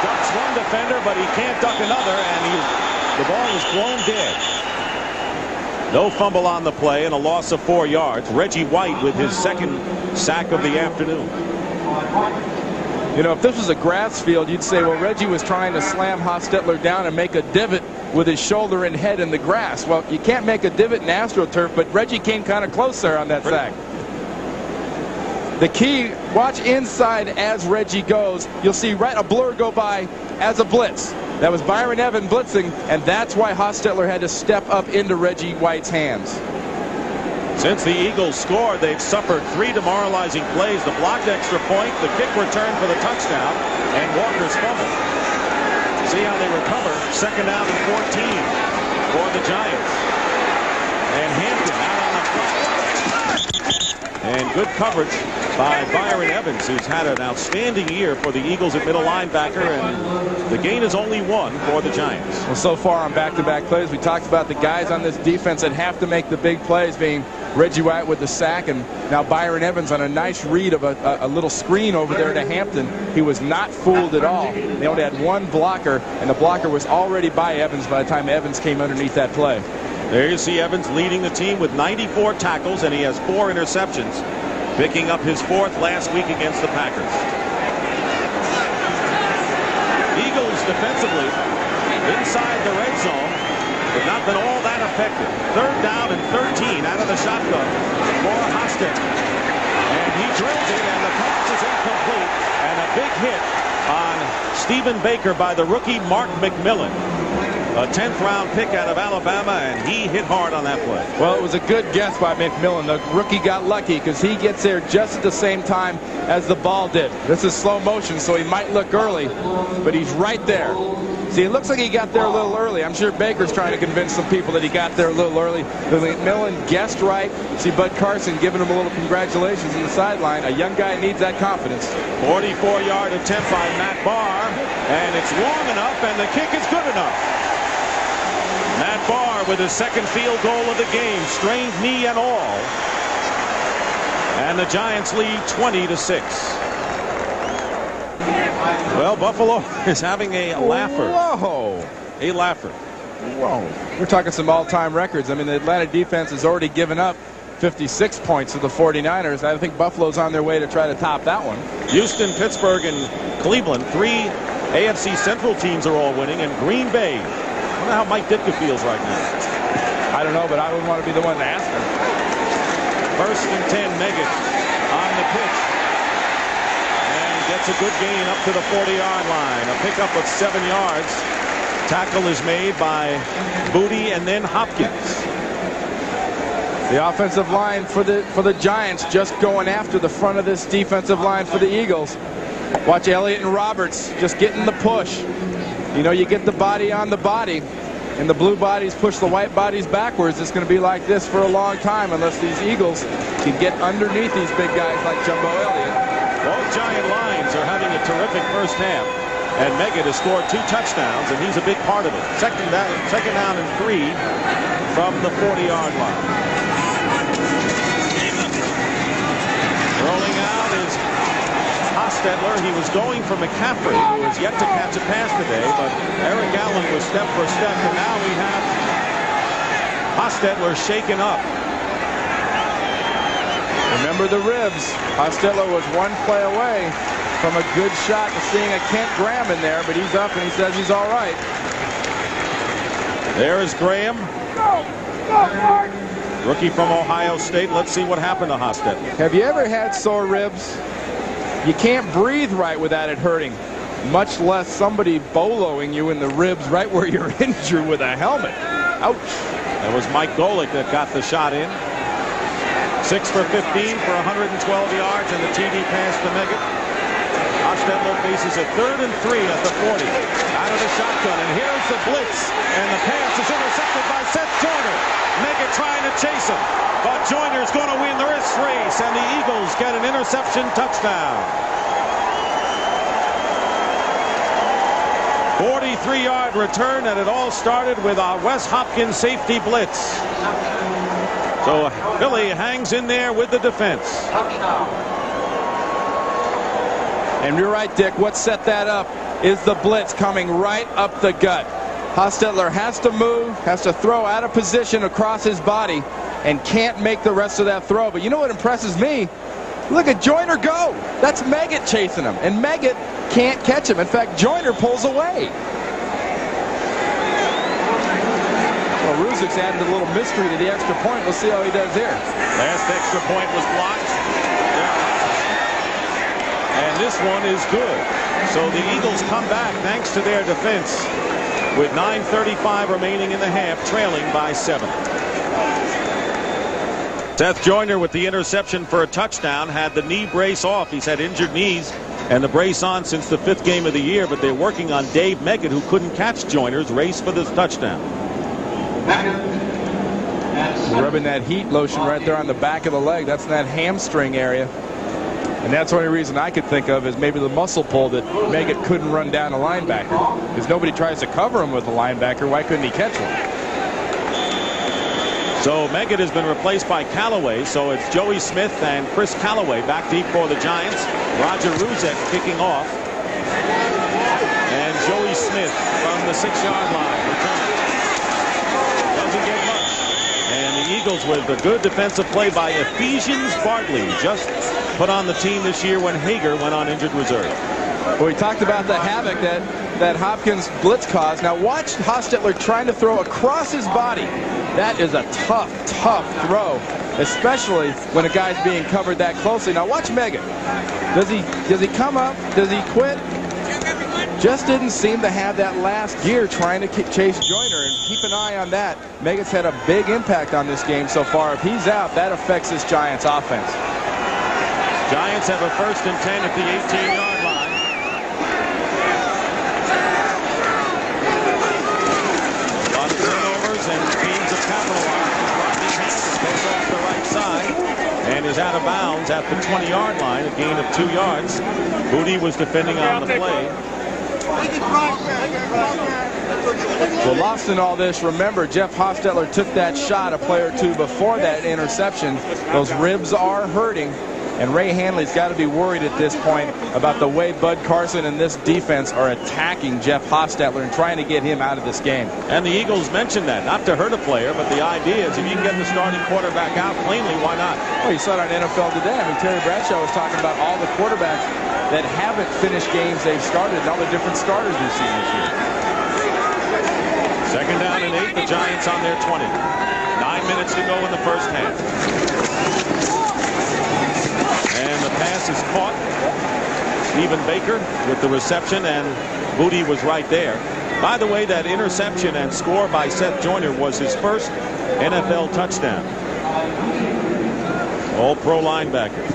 ducks one defender, but he can't duck another, and the ball is blown dead. No fumble on the play and a loss of 4 yards. Reggie White with his second sack of the afternoon. You know, if this was a grass field, you'd say, well, Reggie was trying to slam Hostetler down and make a divot with his shoulder and head in the grass. Well, you can't make a divot in AstroTurf, but Reggie came kind of close there on that sack. The key, watch inside as Reggie goes. You'll see a blur go by as a blitz. That was Byron Evans blitzing, and that's why Hostetler had to step up into Reggie White's hands. Since the Eagles scored, they've suffered 3 demoralizing plays: the blocked extra point, the kick return for the touchdown, and Walker's fumble. See how they recover. Second down and 14 for the Giants. And Hampton out on the front. And good coverage by Byron Evans, who's had an outstanding year for the Eagles at middle linebacker, and the gain is only 1 for the Giants. Well, so far on back-to-back plays, we talked about the guys on this defense that have to make the big plays, being Reggie White with the sack, and now Byron Evans on a nice read of a little screen over there to Hampton. He was not fooled at all. They only had one blocker, and the blocker was already by Evans by the time Evans came underneath that play. There you see Evans leading the team with 94 tackles, and he has 4 interceptions, picking up his 4th last week against the Packers. Eagles defensively inside the red zone have not been all that effective. 3rd down and 13 out of the shotgun for Hostetler. And he drills it, and the pass is incomplete, and a big hit on Stephen Baker by the rookie Mark McMillan. A 10th round pick out of Alabama, and he hit hard on that play. Well, it was a good guess by McMillan. The rookie got lucky because he gets there just at the same time as the ball did. This is slow motion, so he might look early, but he's right there. See, it looks like he got there a little early. I'm sure Baker's trying to convince some people that he got there a little early. But McMillan guessed right. See Bud Carson giving him a little congratulations on the sideline. A young guy needs that confidence. 44-yard attempt by Matt Barr, and it's long enough, and the kick is good enough. Matt Barr with his second field goal of the game, strained knee and all. And the Giants lead 20-6. Well, Buffalo is having a laugher. Whoa. A laugher. Whoa. We're talking some all-time records. I mean, the Atlanta defense has already given up 56 points to the 49ers. I think Buffalo's on their way to try to top that one. Houston, Pittsburgh, and Cleveland. 3 AFC Central teams are all winning, and Green Bay. I wonder how Mike Ditka feels right now. I don't know, but I wouldn't want to be the one to ask him. 1st and 10, Meggett on the pitch. Gets a good gain up to the 40-yard line. A pickup of 7 yards. Tackle is made by Booty and then Hopkins. The offensive line for the Giants just going after the front of this defensive line for the Eagles. Watch Elliott and Roberts just getting the push. You know, you get the body on the body, and the blue bodies push the white bodies backwards. It's going to be like this for a long time unless these Eagles can get underneath these big guys like Jumbo Elliott. Both Giant lines are having a terrific first half, and Meggett has scored 2 touchdowns, and he's a big part of it. Second down and 3 from the 40-yard line. Rolling out is Hostetler. He was going for McCaffrey, who has yet to catch a pass today, but Eric Allen was step for step, and now we have Hostetler shaken up. Remember the ribs. Hostetler was 1 play away from a good shot to seeing a Kent Graham in there, but he's up and he says he's all right. There is Graham. Rookie from Ohio State. Let's see what happened to Hostetler. Have you ever had sore ribs? You can't breathe right without it hurting, much less somebody boloing you in the ribs right where you're injured with a helmet. Ouch. That was Mike Golick that got the shot in. 6 for 15 for 112 yards and the TD pass to Meggett. Hostetler faces a 3rd and 3 at the 40. Out of the shotgun, and here's the blitz, and the pass is intercepted by Seth Joyner. Meggett trying to chase him, but Joyner's going to win the race, and the Eagles get an interception touchdown. 43-yard return, and it all started with a Wes Hopkins safety blitz. So Philly hangs in there with the defense. And you're right, Dick. What set that up is the blitz coming right up the gut. Hostetler has to move, has to throw out of position across his body, and can't make the rest of that throw. But you know what impresses me? Look at Joyner go. That's Meggett chasing him, and Meggett can't catch him. In fact, Joyner pulls away. Well, Ruzik's added a little mystery to the extra point. We'll see how he does here. Last extra point was blocked. And this one is good. So the Eagles come back thanks to their defense with 9:35 remaining in the half, trailing by 7. Seth Joyner with the interception for a touchdown, had the knee brace off. He's had injured knees and the brace on since the 5th game of the year, but they're working on Dave Meggett, who couldn't catch Joyner's race for this touchdown. Rubbing that heat lotion right there on the back of the leg. That's in that hamstring area. And that's the only reason I could think of is maybe the muscle pull that Meggett couldn't run down a linebacker. Because nobody tries to cover him with a linebacker. Why couldn't he catch one? So Meggett has been replaced by Callaway. So it's Joey Smith and Chris Callaway back deep for the Giants. Roger Ruzek kicking off. And Joey Smith from the 6-yard line. Doesn't get much. And the Eagles with a good defensive play by Ephesians Bartley. Just put on the team this year when Hager went on injured reserve. Well, we talked about the havoc that Hopkins blitz caused. Now watch Hostetler trying to throw across his body. That is a tough throw, especially when a guy's being covered that closely. Now watch Meggett. Does he come up? Does he quit? just didn't seem to have that last gear trying to chase Joyner. And keep an eye on that. Meggett's had a big impact on this game so far. If he's out, that affects this Giants offense. Giants have a 1st and 10 at the 18-yard line. A lot of turnovers and teams have capitalized. Goes off the right side and is out of bounds at the 20-yard line, a gain of 2 yards. Booty was defending on the play. Well, lost in all this, remember, Jeff Hostetler took that shot a play or two before that interception. Those ribs are hurting. And Ray Hanley's got to be worried at this point about the way Bud Carson and this defense are attacking Jeff Hostetler and trying to get him out of this game. And the Eagles mentioned that, not to hurt a player, but the idea is if you can get the starting quarterback out cleanly, why not? Well, you saw it on NFL Today. I mean, Terry Bradshaw was talking about all the quarterbacks that haven't finished games they've started and all the different starters we've seen this year. 2nd down and 8, the Giants on their 20. 9 minutes to go in the first half. And the pass is caught. Stephen Baker with the reception, and Booty was right there. By the way, that interception and score by Seth Joyner was his first NFL touchdown. All-pro linebacker.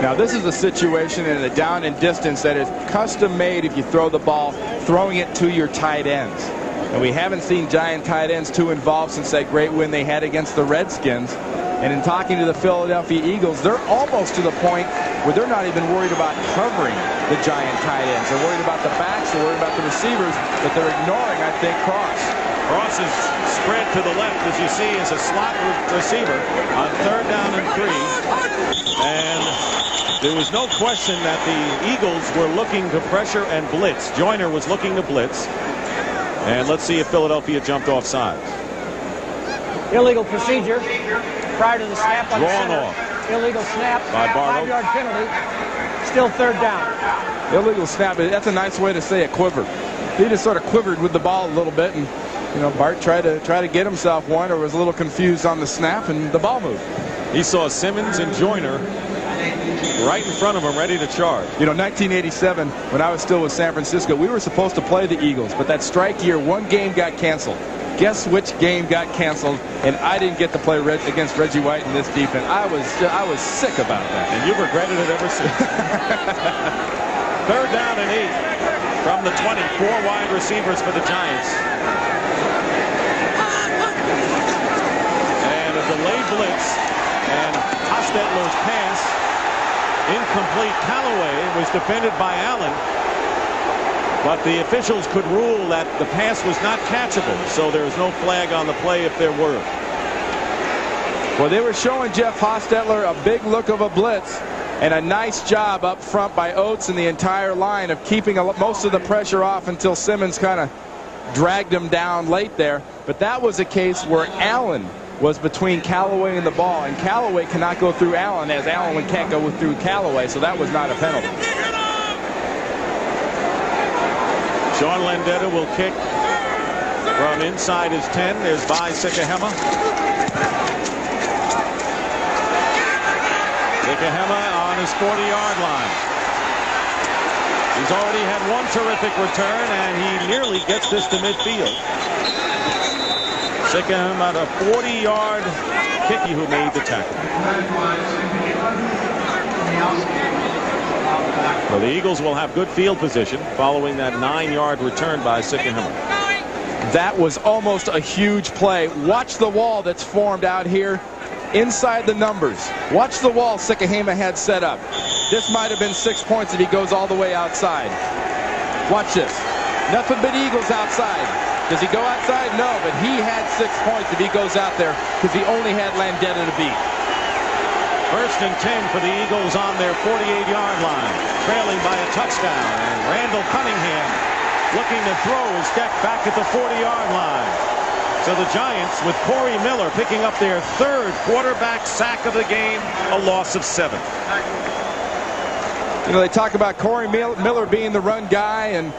Now, this is a situation in a down and distance that is custom-made if you throw the ball, throwing it to your tight ends. And we haven't seen Giant tight ends too involved since that great win they had against the Redskins. And in talking to the Philadelphia Eagles, they're almost to the point where they're not even worried about covering the Giant tight ends. They're worried about the backs, they're worried about the receivers, but they're ignoring, I think, Cross. Cross is spread to the left, as you see, as a slot receiver on 3rd down and 3. And there was no question that the Eagles were looking to pressure and blitz. Joyner was looking to blitz. And let's see if Philadelphia jumped off sides. Illegal procedure prior to the snap on the Drawn center. off. Illegal snap. By Barlow. 5-yard penalty. Still 3rd down. Illegal snap. That's a nice way to say it, quiver. He just sort of quivered with the ball a little bit, and you know, Bart tried to get himself one, or was a little confused on the snap, and the ball moved. He saw Simmons and Joyner right in front of him, ready to charge. You know, 1987, when I was still with San Francisco, we were supposed to play the Eagles, but that strike year, one game got canceled. Guess which game got canceled, and I didn't get to play against Reggie White in this defense. I was sick about that. And you've regretted it ever since. 3rd down and 8 from the 20. 4 wide receivers for the Giants. And a delayed blitz, and Hostetler's pass, incomplete. Callaway was defended by Allen. But the officials could rule that the pass was not catchable, so there is no flag on the play if there were. Well, they were showing Jeff Hostetler a big look of a blitz, and a nice job up front by Oates and the entire line of keeping most of the pressure off until Simmons kind of dragged him down late there. But that was a case where Allen was between Callaway and the ball, and Callaway cannot go through Allen, as Allen can't go through Callaway, so that was not a penalty. Sean Landeta will kick from inside his 10. There's Vai Sikahema. Sikahema on his 40-yard line. He's already had one terrific return, and he nearly gets this to midfield. Sikahema, a 40-yard kicky who made the tackle. Well, the Eagles will have good field position following that 9-yard return by Sikahema. That was almost a huge play. Watch the wall that's formed out here inside the numbers. Watch the wall Sikahema had set up. This might have been 6 points if he goes all the way outside. Watch this. Nothing but Eagles outside. Does he go outside? No, but he had 6 points if he goes out there because he only had Landeta to beat. 1st and 10 for the Eagles on their 48-yard line, trailing by a touchdown. And Randall Cunningham, looking to throw, is decked back at the 40-yard line. So the Giants, with Corey Miller picking up their 3rd quarterback sack of the game, a loss of 7. You know, they talk about Corey Miller being the run guy and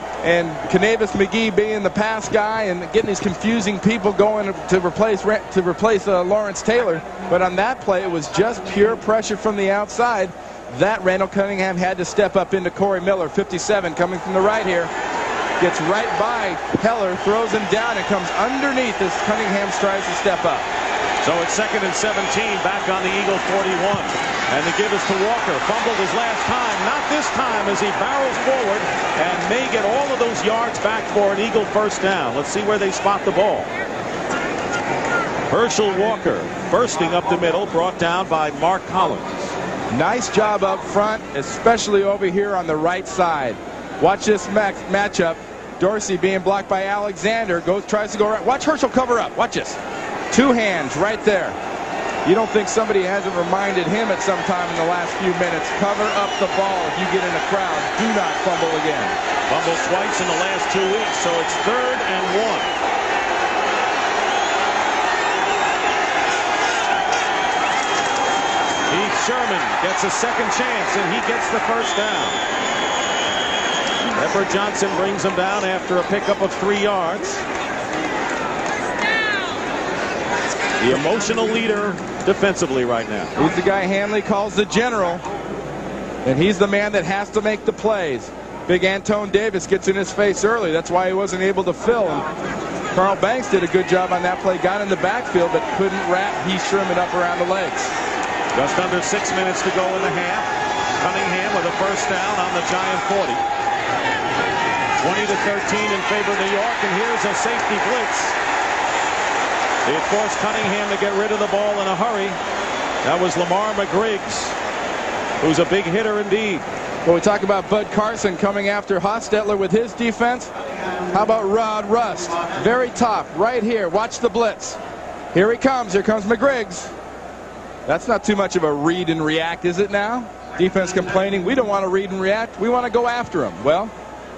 Kanavis McGee being the pass guy, and getting these confusing people going to replace Lawrence Taylor. But on that play, it was just pure pressure from the outside. that Randall Cunningham had to step up into Corey Miller, 57, coming from the right here. Gets right by Heller, throws him down, and comes underneath as Cunningham tries to step up. So it's 2nd and 17, back on the Eagle 41. And the give is to Walker. Fumbled his last time. Not this time as he barrels forward and may get all of those yards back for an Eagle first down. Let's see where they spot the ball. Herschel Walker bursting up the middle, brought down by Mark Collins. Nice job up front, especially over here on the right side. Watch this matchup. Dorsey being blocked by Alexander. Tries to go right. Watch Herschel cover up. Watch this. 2 hands right there. You don't think somebody hasn't reminded him at some time in the last few minutes. Cover up the ball if you get in a crowd. Do not fumble again. Fumbled twice in the last 2 weeks, so it's 3rd and 1. Heath Sherman gets a second chance, and he gets the first down. Pepper Johnson brings him down after a pickup of 3 yards. The emotional leader defensively right now. He's the guy Hanley calls the general, and he's the man that has to make the plays. Big Antone Davis gets in his face early. That's why he wasn't able to fill. And Carl Banks did a good job on that play. Got in the backfield, but couldn't wrap Heath Sherman up around the legs. Just under 6 minutes to go in the half. Cunningham with a first down on the Giant 40. 20-13 in favor of New York, and here's a safety blitz. They forced Cunningham to get rid of the ball in a hurry. That was Lamar McGriggs, who's a big hitter indeed. Well, we talk about Bud Carson coming after Hostetler with his defense. How about Rod Rust? Very top, right here. Watch the blitz. Here he comes. Here comes McGriggs. That's not too much of a read and react, is it now? Defense complaining, we don't want to read and react. We want to go after him. Well,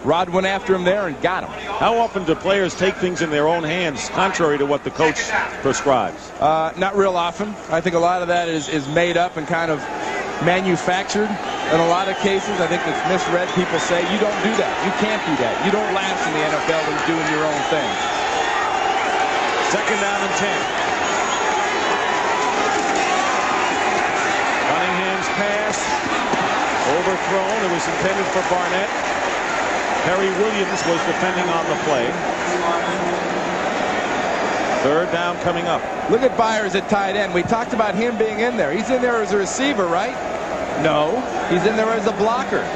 Rod went after him there and got him. How often do players take things in their own hands, contrary to what the coach prescribes? Not real often. I think a lot of that is made up and kind of manufactured. In a lot of cases, I think it's misread. People say, you don't do that. You can't do that. You don't last in the NFL when doing your own thing. 2nd down and 10. Cunningham's pass overthrown. It was intended for Barnett. Perry Williams was defending on the play. 3rd down coming up. Look at Byers at tight end. We talked about him being in there. He's in there as a receiver, right? No, he's in there as a blocker.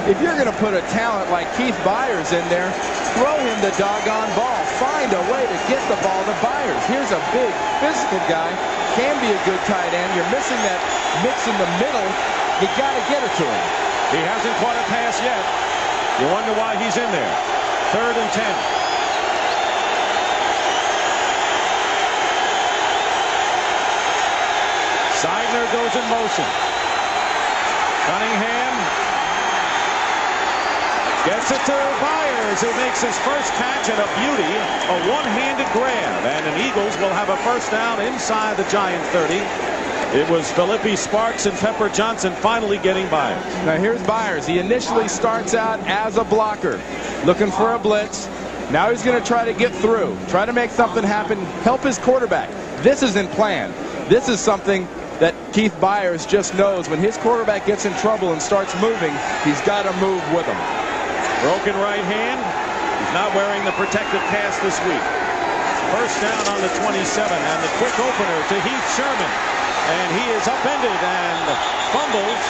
If you're going to put a talent like Keith Byers in there, throw him the doggone ball. Find a way to get the ball to Byers. Here's a big physical guy. Can be a good tight end. You're missing that mix in the middle. You got to get it to him. He hasn't caught a pass yet. You wonder why he's in there. 3rd and 10. Seidner goes in motion. Cunningham gets it to Byers, who makes his first catch, and a beauty, a one-handed grab. And the Eagles will have a first down inside the Giant 30. It was Philippi Sparks and Pepper Johnson finally getting Byers. Now here's Byers. He initially starts out as a blocker, looking for a blitz. Now he's going to try to get through, try to make something happen, help his quarterback. This isn't planned. This is something that Keith Byers just knows. When his quarterback gets in trouble and starts moving, he's got to move with him. Broken right hand. He's not wearing the protective cast this week. First down on the 27, and the quick opener to Heath Sherman. And he is upended and fumbles.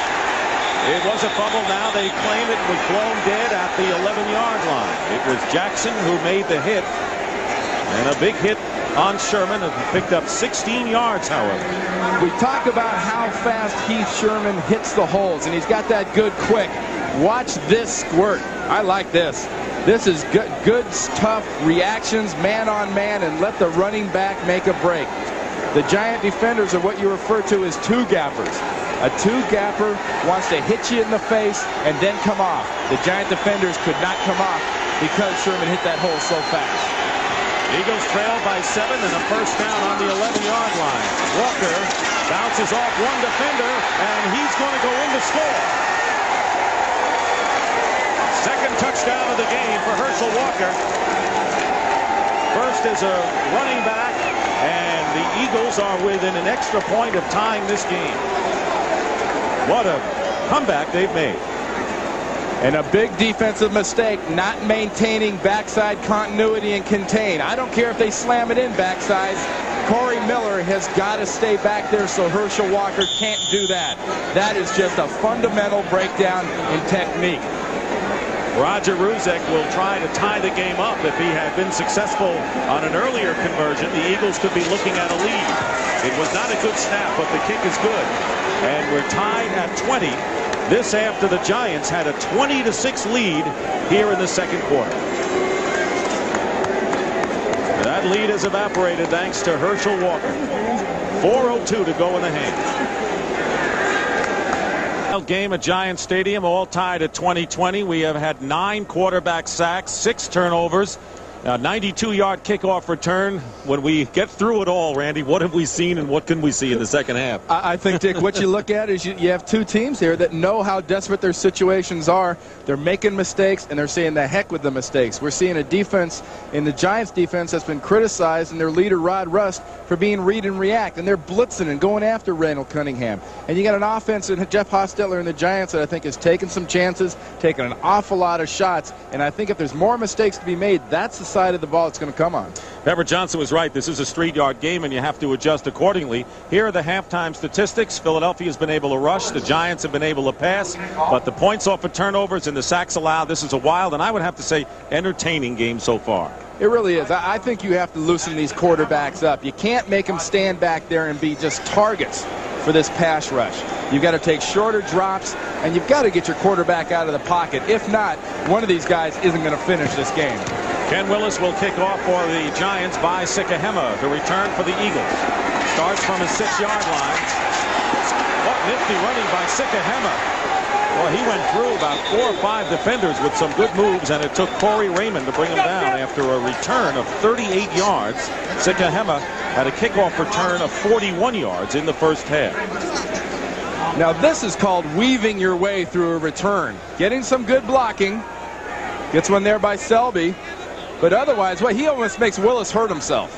It was a fumble. Now they claim it was blown dead at the 11-yard line. It was Jackson who made the hit. And a big hit on Sherman, and picked up 16 yards, however. We talk about how fast Heath Sherman hits the holes, and he's got that good quick. Watch this squirt. I like this. This is good, tough reactions, man on man, and let the running back make a break. The Giant defenders are what you refer to as two-gappers. A two-gapper wants to hit you in the face and then come off. The Giant defenders could not come off because Sherman hit that hole so fast. Eagles trail by 7 and a first down on the 11-yard line. Walker bounces off one defender, and he's going to go in to score. Second touchdown of the game for Herschel Walker. First as a running back, and the Eagles are within an extra point of tying this game. What a comeback they've made. And a big defensive mistake, not maintaining backside continuity and contain. I don't care if they slam it in backside. Corey Miller has got to stay back there so Herschel Walker can't do that. That is just a fundamental breakdown in technique. Roger Ruzek will try to tie the game up. If he had been successful on an earlier conversion, the Eagles could be looking at a lead. It was not a good snap, but the kick is good. And we're tied at 20. This after the Giants had a 20-6 lead here in the second quarter. That lead has evaporated thanks to Herschel Walker. 4:02 to go in the half. Game at Giant Stadium, all tied at 20-20. We have had 9 quarterback sacks, 6 turnovers, a 92-yard kickoff return. When we get through it all, Randy, what have we seen and what can we see in the second half? I think, Dick, what you look at is you have 2 teams here that know how desperate their situations are. They're making mistakes, and they're saying the heck with the mistakes. We're seeing a defense in the Giants defense that's been criticized, and their leader, Rod Rust, for being read and react. And they're blitzing and going after Randall Cunningham. And you got an offense in Jeff Hostetler and the Giants that I think has taken some chances, taken an awful lot of shots. And I think if there's more mistakes to be made, that's the side of the ball it's going to come on. Pepper Johnson was right. This is a street-yard game, and you have to adjust accordingly. Here are the halftime statistics. Philadelphia has been able to rush. The Giants have been able to pass. But the points off of turnovers and the sacks allowed, this is a wild, and I would have to say, entertaining game so far. It really is. I think you have to loosen these quarterbacks up. You can't make them stand back there and be just targets for this pass rush. You've got to take shorter drops, and you've got to get your quarterback out of the pocket. If not, one of these guys isn't going to finish this game. Ken Willis will kick off for the Giants. Vai Sikahema to return for the Eagles. Starts from his 6-yard line. What nifty running by Sikahema. Well, he went through about 4 or 5 defenders with some good moves, and it took Corey Raymond to bring him down after a return of 38 yards. Sikahema had a kickoff return of 41 yards in the first half. Now this is called weaving your way through a return. Getting some good blocking. Gets one there by Selby. But otherwise, well, he almost makes Willis hurt himself.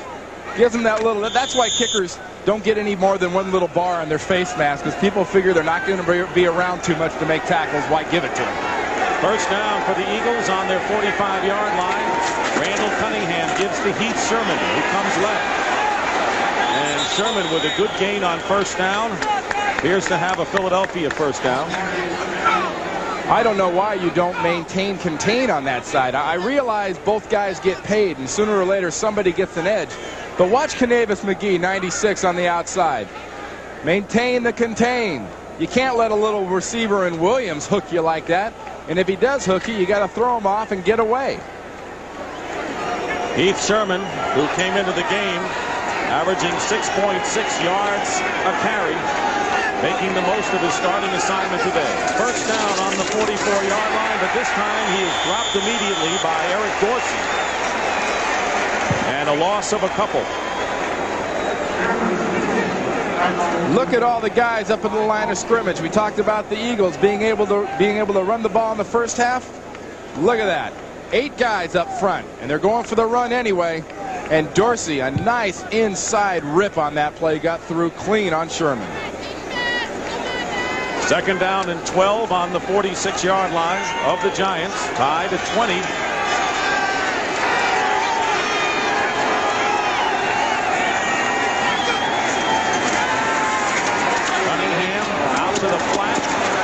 Gives him that little. That's why kickers don't get any more than one little bar on their face mask, because people figure they're not going to be around too much to make tackles. Why give it to them? First down for the Eagles on their 45-yard line. Randall Cunningham gives to Heath Sherman, who comes left. And Sherman with a good gain on first down. Appears to have a Philadelphia first down. I don't know why you don't contain on that side. I realize both guys get paid, and sooner or later somebody gets an edge. But watch Canavis McGee, 96 on the outside. Maintain the contain. You can't let a little receiver in Williams hook you like that. And if he does hook you, you got to throw him off and get away. Heath Sherman, who came into the game averaging 6.6 yards a carry, making the most of his starting assignment today. First down on the 44-yard line, but this time he is dropped immediately by Eric Dorsey. And a loss of a couple. Look at all the guys up in the line of scrimmage. We talked about the Eagles being able to run the ball in the first half. Look at that. 8 guys up front, and they're going for the run anyway. And Dorsey, a nice inside rip on that play, got through clean on Sherman. Second down and 12 on the 46-yard line of the Giants, tied at 20. Cunningham out to the flat.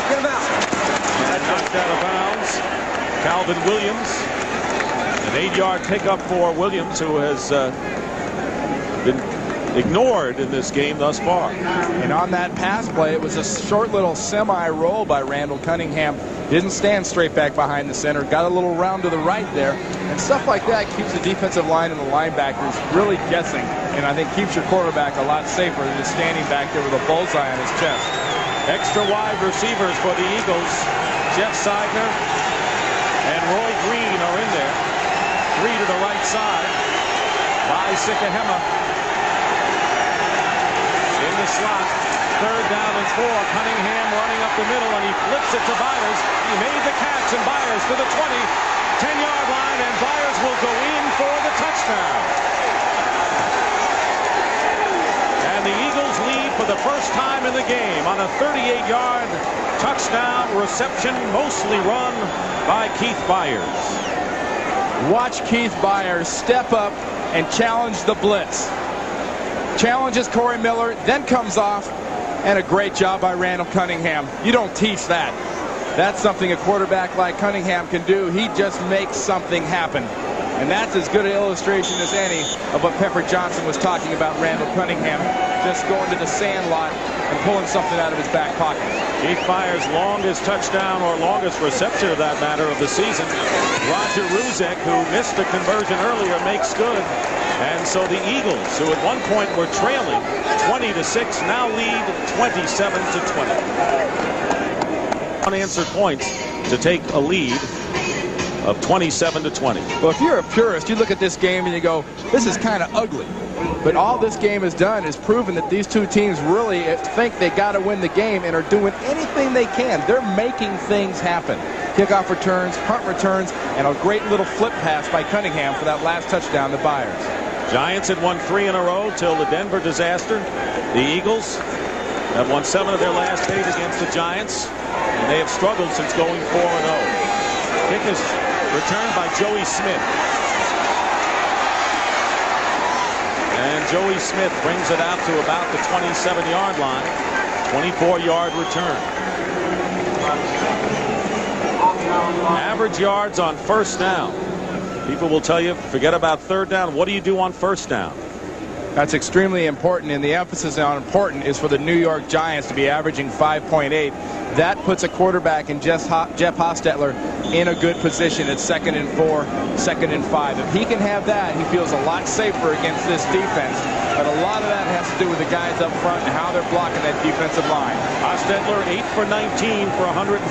Get him out. And knocked out of bounds. Calvin Williams. An 8-yard pickup for Williams, who has been ignored in this game thus far. And on that pass play, it was a short little semi-roll by Randall Cunningham. Didn't stand straight back behind the center. Got a little round to the right there. And stuff like that keeps the defensive line and the linebackers really guessing. And I think keeps your quarterback a lot safer than just standing back there with a bullseye on his chest. Extra wide receivers for the Eagles. Jeff Seidner and Roy Green are in there. 3 to the right side. Vai Sikahema in the slot. Third down and 4. Cunningham running up the middle, and he flips it to Byers. He made the catch, and Byers to the 20, 10-yard line, and Byers will go in for the touchdown. And the Eagles lead for the first time in the game on a 38-yard touchdown reception, mostly run by Keith Byers. Watch Keith Byers step up and challenge the blitz. Challenges Corey Miller, then comes off, and a great job by Randall Cunningham. You don't teach that. That's something a quarterback like Cunningham can do. He just makes something happen. And that's as good an illustration as any of what Pepper Johnson was talking about Randall Cunningham, just going to the sand lot and pulling something out of his back pocket. Keith Byers' longest touchdown, or longest reception of that matter, of the season. Roger Ruzek, who missed the conversion earlier, makes good. And so the Eagles, who at one point were trailing 20-6, now lead 27-20. Unanswered points to take a lead of 27-20. Well, if you're a purist, you look at this game and you go, this is kind of ugly. But all this game has done is proven that these two teams really think they got to win the game and are doing anything they can. They're making things happen. Kickoff returns, punt returns, and a great little flip pass by Cunningham for that last touchdown to Byers. Giants had won 3 in a row till the Denver disaster. The Eagles have won 7 of their last 8 against the Giants, and they have struggled since going 4-0. Kick is returned by Joey Smith. And Joey Smith brings it out to about the 27-yard line. 24-yard return. Average yards on first down. People will tell you, forget about third down. What do you do on first down? That's extremely important, and the emphasis on important is for the New York Giants to be averaging 5.8. That puts a quarterback in Jeff Hostetler in a good position at 2nd and 4, 2nd and 5. If he can have that, he feels a lot safer against this defense. But a lot of that has to do with the guys up front and how they're blocking that defensive line. Hostetler 8 for 19 for 131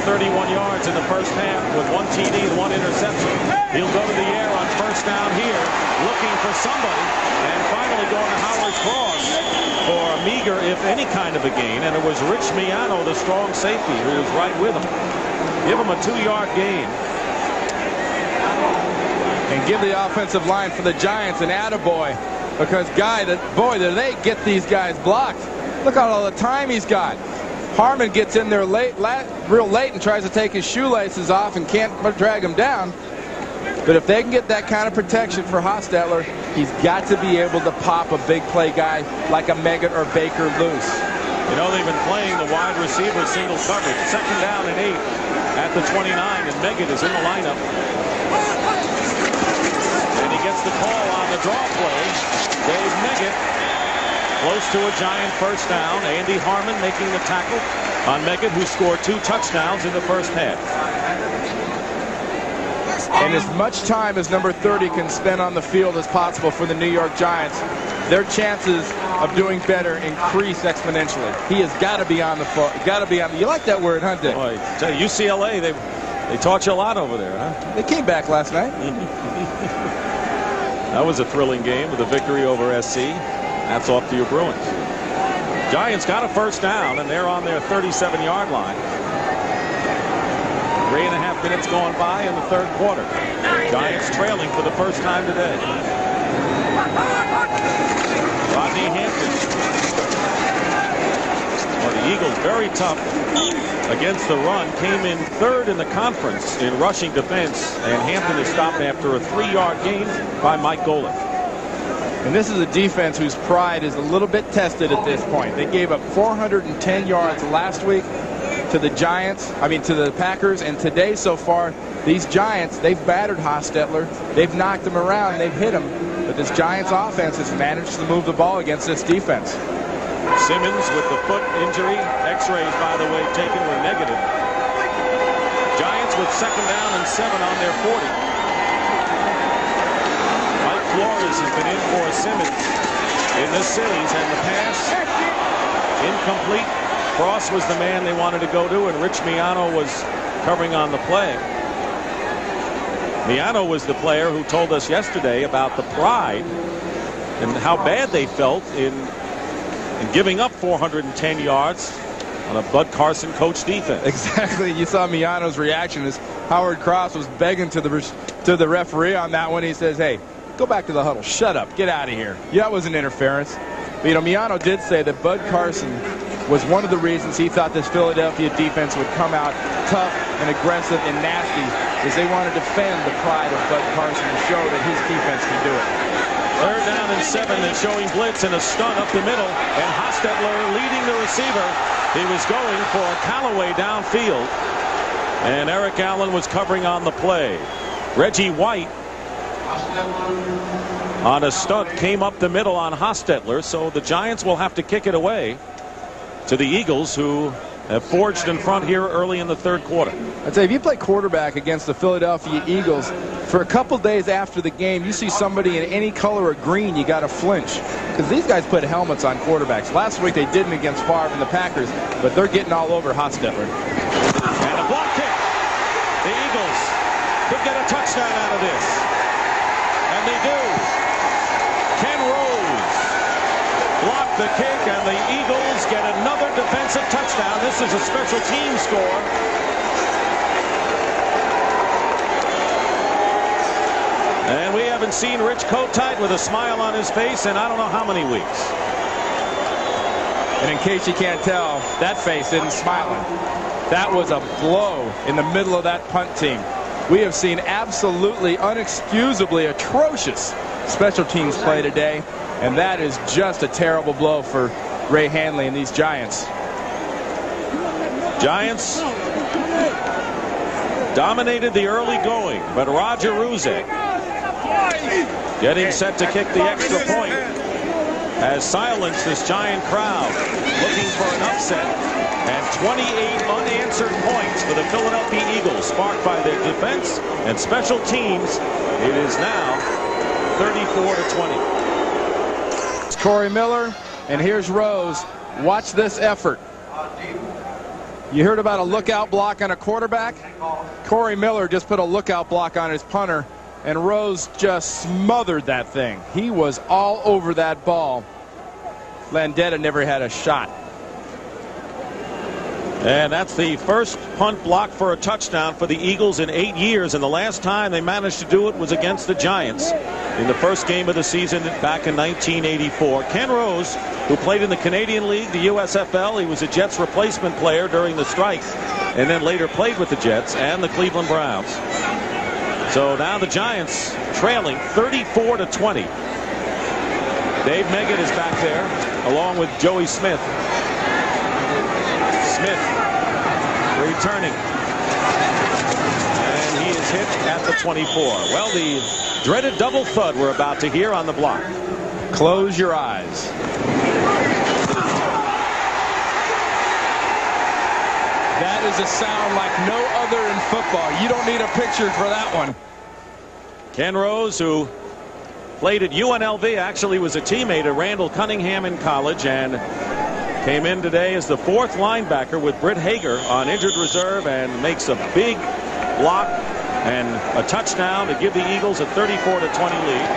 yards in the first half with 1 TD and 1 interception. He'll go to the air on first down here, looking for somebody, and finally going to Howard Cross for a meager, if any kind of a gain. And it was Rich Miano, the strong safety, who was right with him. Give him a 2-yard gain. And give the offensive line for the Giants an attaboy. Because, boy, do they get these guys blocked. Look at all the time he's got. Harmon gets in there real late and tries to take his shoelaces off and can't drag him down. But if they can get that kind of protection for Hostetler, he's got to be able to pop a big play guy like a Meggett or Baker loose. You know, they've been playing the wide receiver single coverage. 2nd down and 8 at the 29, and Meggett is in the lineup. And he gets the call on the draw play. Dave Meggett close to a Giant first down. Andy Harmon making the tackle on Meggett, who scored 2 touchdowns in the first half. And as much time as number 30 can spend on the field as possible for the New York Giants, their chances of doing better increase exponentially. He has got to be on the foot. Got to be on. You like that word, huh, Dick? Boy, tell you, UCLA, they taught you a lot over there, huh? They came back last night. That was a thrilling game with a victory over SC. That's off to your Bruins. Giants got a first down, and they're on their 37-yard line. 3.5 minutes going by in the 3rd quarter. Giants trailing for the first time today. Rodney Hampton. Well, the Eagles very tough against the run. Came in 3rd in the conference in rushing defense, and Hampton is stopped after a 3-yard gain by Mike Golick. And this is a defense whose pride is a little bit tested at this point. They gave up 410 yards last week to the to the Packers, and today so far, these Giants, they've battered Hostetler, they've knocked him around, they've hit him, but this Giants offense has managed to move the ball against this defense. Simmons with the foot injury. X-rays, by the way, taken were negative. Giants with 2nd down and 7 on their 40. Mike Flores has been in for Simmons in this series, and the pass incomplete. Cross was the man they wanted to go to, and Rich Miano was covering on the play. Miano was the player who told us yesterday about the pride and how bad they felt in giving up 410 yards on a Bud Carson coach defense. Exactly. You saw Miano's reaction as Howard Cross was begging to the referee on that one. He says, hey, go back to the huddle. Shut up. Get out of here. Yeah, that was an interference. But, you know, Miano did say that Bud Carson was one of the reasons he thought this Philadelphia defense would come out tough and aggressive and nasty, is they want to defend the pride of Bud Carson to show that his defense can do it. 3rd down and 7. They're showing blitz and a stunt up the middle, and Hostetler leading the receiver. He was going for Callaway downfield, and Eric Allen was covering on the play. Reggie White on a stunt came up the middle on Hostetler, so the Giants will have to kick it away to the Eagles, who have forged in front here early in the 3rd quarter. I'd say if you play quarterback against the Philadelphia Eagles, for a couple days after the game, you see somebody in any color of green, you got to flinch. Because these guys put helmets on quarterbacks. Last week they didn't against Favre and the Packers, but they're getting all over Hostetler. And a block kick. The Eagles could get a touchdown out of this. And they do. Ken Rose blocked the kick, and the Eagles get another defensive touchdown. This is a special team score. And we haven't seen Rich Kotite with a smile on his face in I don't know how many weeks. And in case you can't tell, that face isn't smiling. That was a blow in the middle of that punt team. We have seen absolutely unexcusably atrocious special teams play today, and that is just a terrible blow for Ray Handley and these Giants. Giants dominated the early going, but Roger Ruzek, getting set to kick the extra point, has silenced this Giant crowd looking for an upset. And 28 unanswered points for the Philadelphia Eagles, sparked by their defense and special teams. It is now 34-20. It's Corey Miller, and here's Rose. Watch this effort. You heard about a lookout block on a quarterback? Corey Miller just put a lookout block on his punter, and Rose just smothered that thing. He was all over that ball. Landetta never had a shot. And that's the first punt block for a touchdown for the Eagles in 8 years, and the last time they managed to do it was against the Giants in the first game of the season back in 1984. Ken Rose, who played in the Canadian League, the USFL, he was a Jets replacement player during the strike, and then later played with the Jets and the Cleveland Browns. So now the Giants trailing 34-20. Dave Meggett is back there along with Joey Smith. Smith returning, and he is hit at the 24. Well, the dreaded double thud we're about to hear on the block. Close your eyes. That is a sound like no other in football. You don't need a picture for that one. Ken Rose, who played at UNLV, actually was a teammate of Randall Cunningham in college, and came in today as the 4th linebacker with Britt Hager on injured reserve, and makes a big block and a touchdown to give the Eagles a 34-20 lead.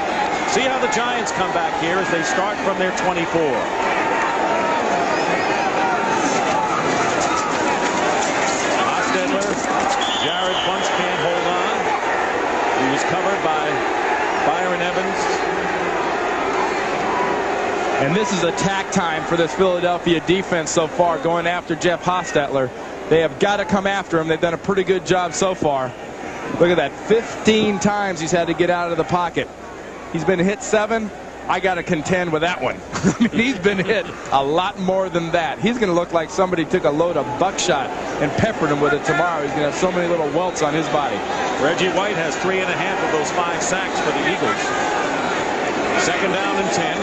See how the Giants come back here as they start from their 24. Hostetler, Jared Bunch can't hold on. He was covered by Byron Evans. And this is attack time for this Philadelphia defense so far, going after Jeff Hostetler. They have got to come after him. They've done a pretty good job so far. Look at that. 15 times he's had to get out of the pocket. He's been hit 7. I got to contend with that one. I mean, he's been hit a lot more than that. He's going to look like somebody took a load of buckshot and peppered him with it tomorrow. He's going to have so many little welts on his body. Reggie White has 3.5 of those 5 sacks for the Eagles. 2nd down and 10.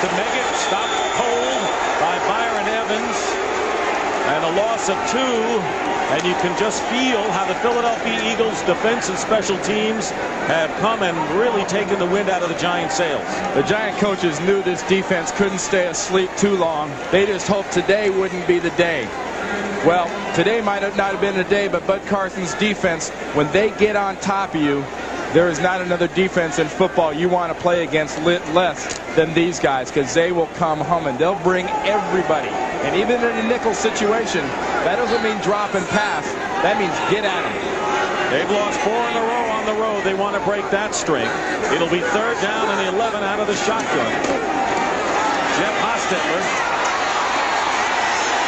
To Meggett, stopped cold by Byron Evans, and a loss of 2, and you can just feel how the Philadelphia Eagles defense and special teams have come and really taken the wind out of the Giant sails. The Giant coaches knew this defense couldn't stay asleep too long. They just hoped today wouldn't be the day. Well, today might not have been the day, but Bud Carson's defense, when they get on top of you, there is not another defense in football you want to play against less than these guys, because they will come humming. They'll bring everybody. And even in a nickel situation, that doesn't mean drop and pass. That means get at them. They've lost 4 in a row on the road. They want to break that string. It'll be 3rd down and 11 out of the shotgun. Jeff Hostetler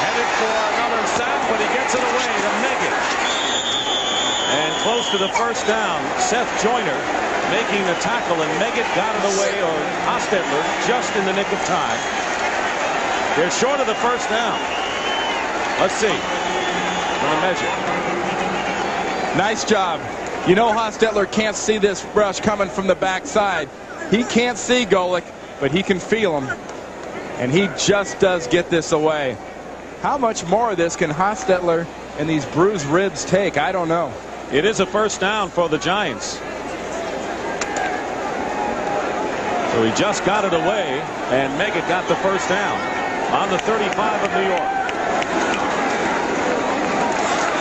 headed for another sack, but he gets it away to Meggett. And close to the first down, Seth Joyner making the tackle, and Meggett got it away, or Hostetler, just in the nick of time. They're short of the first down. Let's see. Gonna measure. Nice job. You know Hostetler can't see this rush coming from the backside. He can't see Golick, but he can feel him. And he just does get this away. How much more of this can Hostetler and these bruised ribs take? I don't know. It is a first down for the Giants. So he just got it away, and Meggett got the first down on the 35 of New York.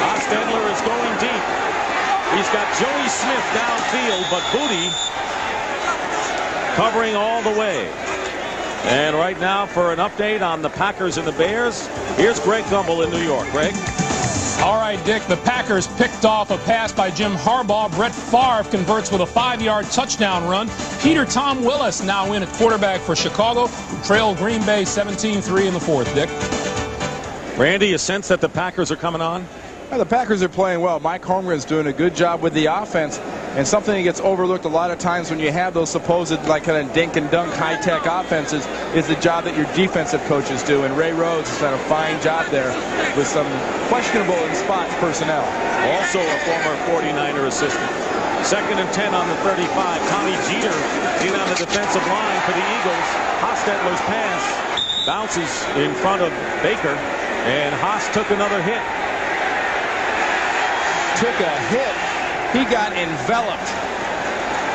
Hostetler is going deep. He's got Joey Smith downfield, but Booty covering all the way. And right now, for an update on the Packers and the Bears, here's Greg Gumbel in New York. Greg? All right, Dick, the Packers picked off a pass by Jim Harbaugh. Brett Favre converts with a 5-yard touchdown run. Peter Tom Willis now in at quarterback for Chicago, who trailed Green Bay 17-3 in the 4th, Dick. Randy, you sense that the Packers are coming on? Well, the Packers are playing well. Mike Holmgren's doing a good job with the offense. And something that gets overlooked a lot of times when you have those supposed like kind of dink and dunk high-tech offenses is the job that your defensive coaches do. And Ray Rhodes has done a fine job there with some questionable in spots personnel. Also a former 49er assistant. 2nd and 10 on the 35. Tommy Jeter in on the defensive line for the Eagles. Hostetler's pass bounces in front of Baker, and Haas took another hit. Took a hit. He got enveloped.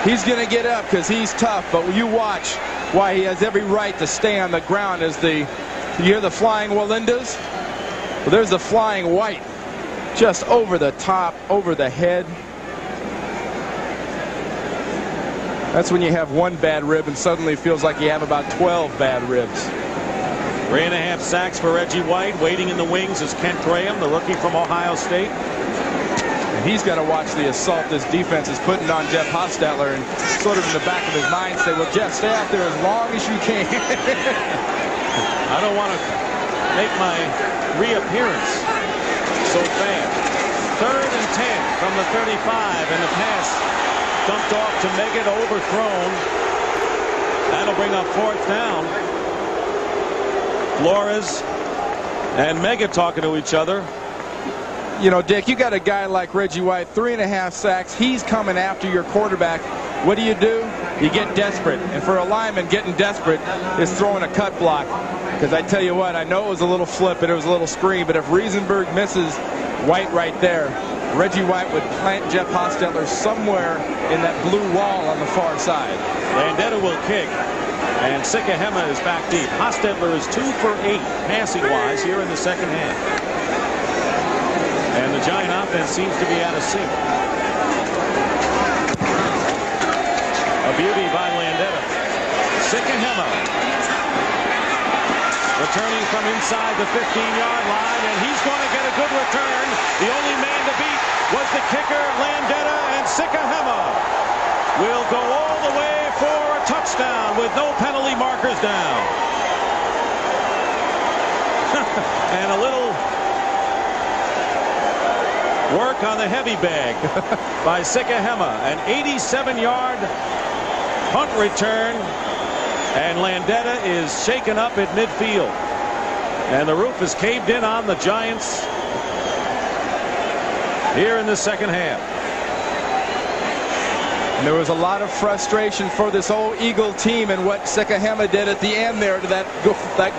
He's going to get up because he's tough, but you watch why he has every right to stay on the ground as you hear the flying Walindas? Well, there's the flying white. Just over the top, over the head. That's when you have one bad rib and suddenly it feels like you have about 12 bad ribs. 3.5 sacks for Reggie White. Waiting in the wings is Kent Graham, the rookie from Ohio State. He's got to watch the assault this defense is putting on Jeff Hostetler and sort of in the back of his mind say, well, Jeff, stay out there as long as you can. I don't want to make my reappearance so fast. 3rd and 10 from the 35, and the pass dumped off to Meggett, overthrown. That'll bring up 4th down. Flores and Meggett talking to each other. You know, Dick, you got a guy like Reggie White, 3.5 sacks. He's coming after your quarterback. What do? You get desperate. And for a lineman, getting desperate is throwing a cut block. Because I tell you what, I know it was a little flip and it was a little screen, but if Riesenberg misses White right there, Reggie White would plant Jeff Hostetler somewhere in that blue wall on the far side. Landeta will kick, and Sikahema is back deep. Hostetler is 2 for 8 passing-wise here in the second half. And the Giant offense seems to be out of sync. A beauty by Landeta. Sikahema returning from inside the 15-yard line, and he's going to get a good return. The only man to beat was the kicker, Landeta, and Sikahema will go all the way for a touchdown with no penalty markers down. And a little work on the heavy bag by Sikahema. An 87-yard punt return, and Landeta is shaken up at midfield. And the roof is caved in on the Giants here in the second half. And there was a lot of frustration for this whole Eagle team and what Sikahema did at the end there to that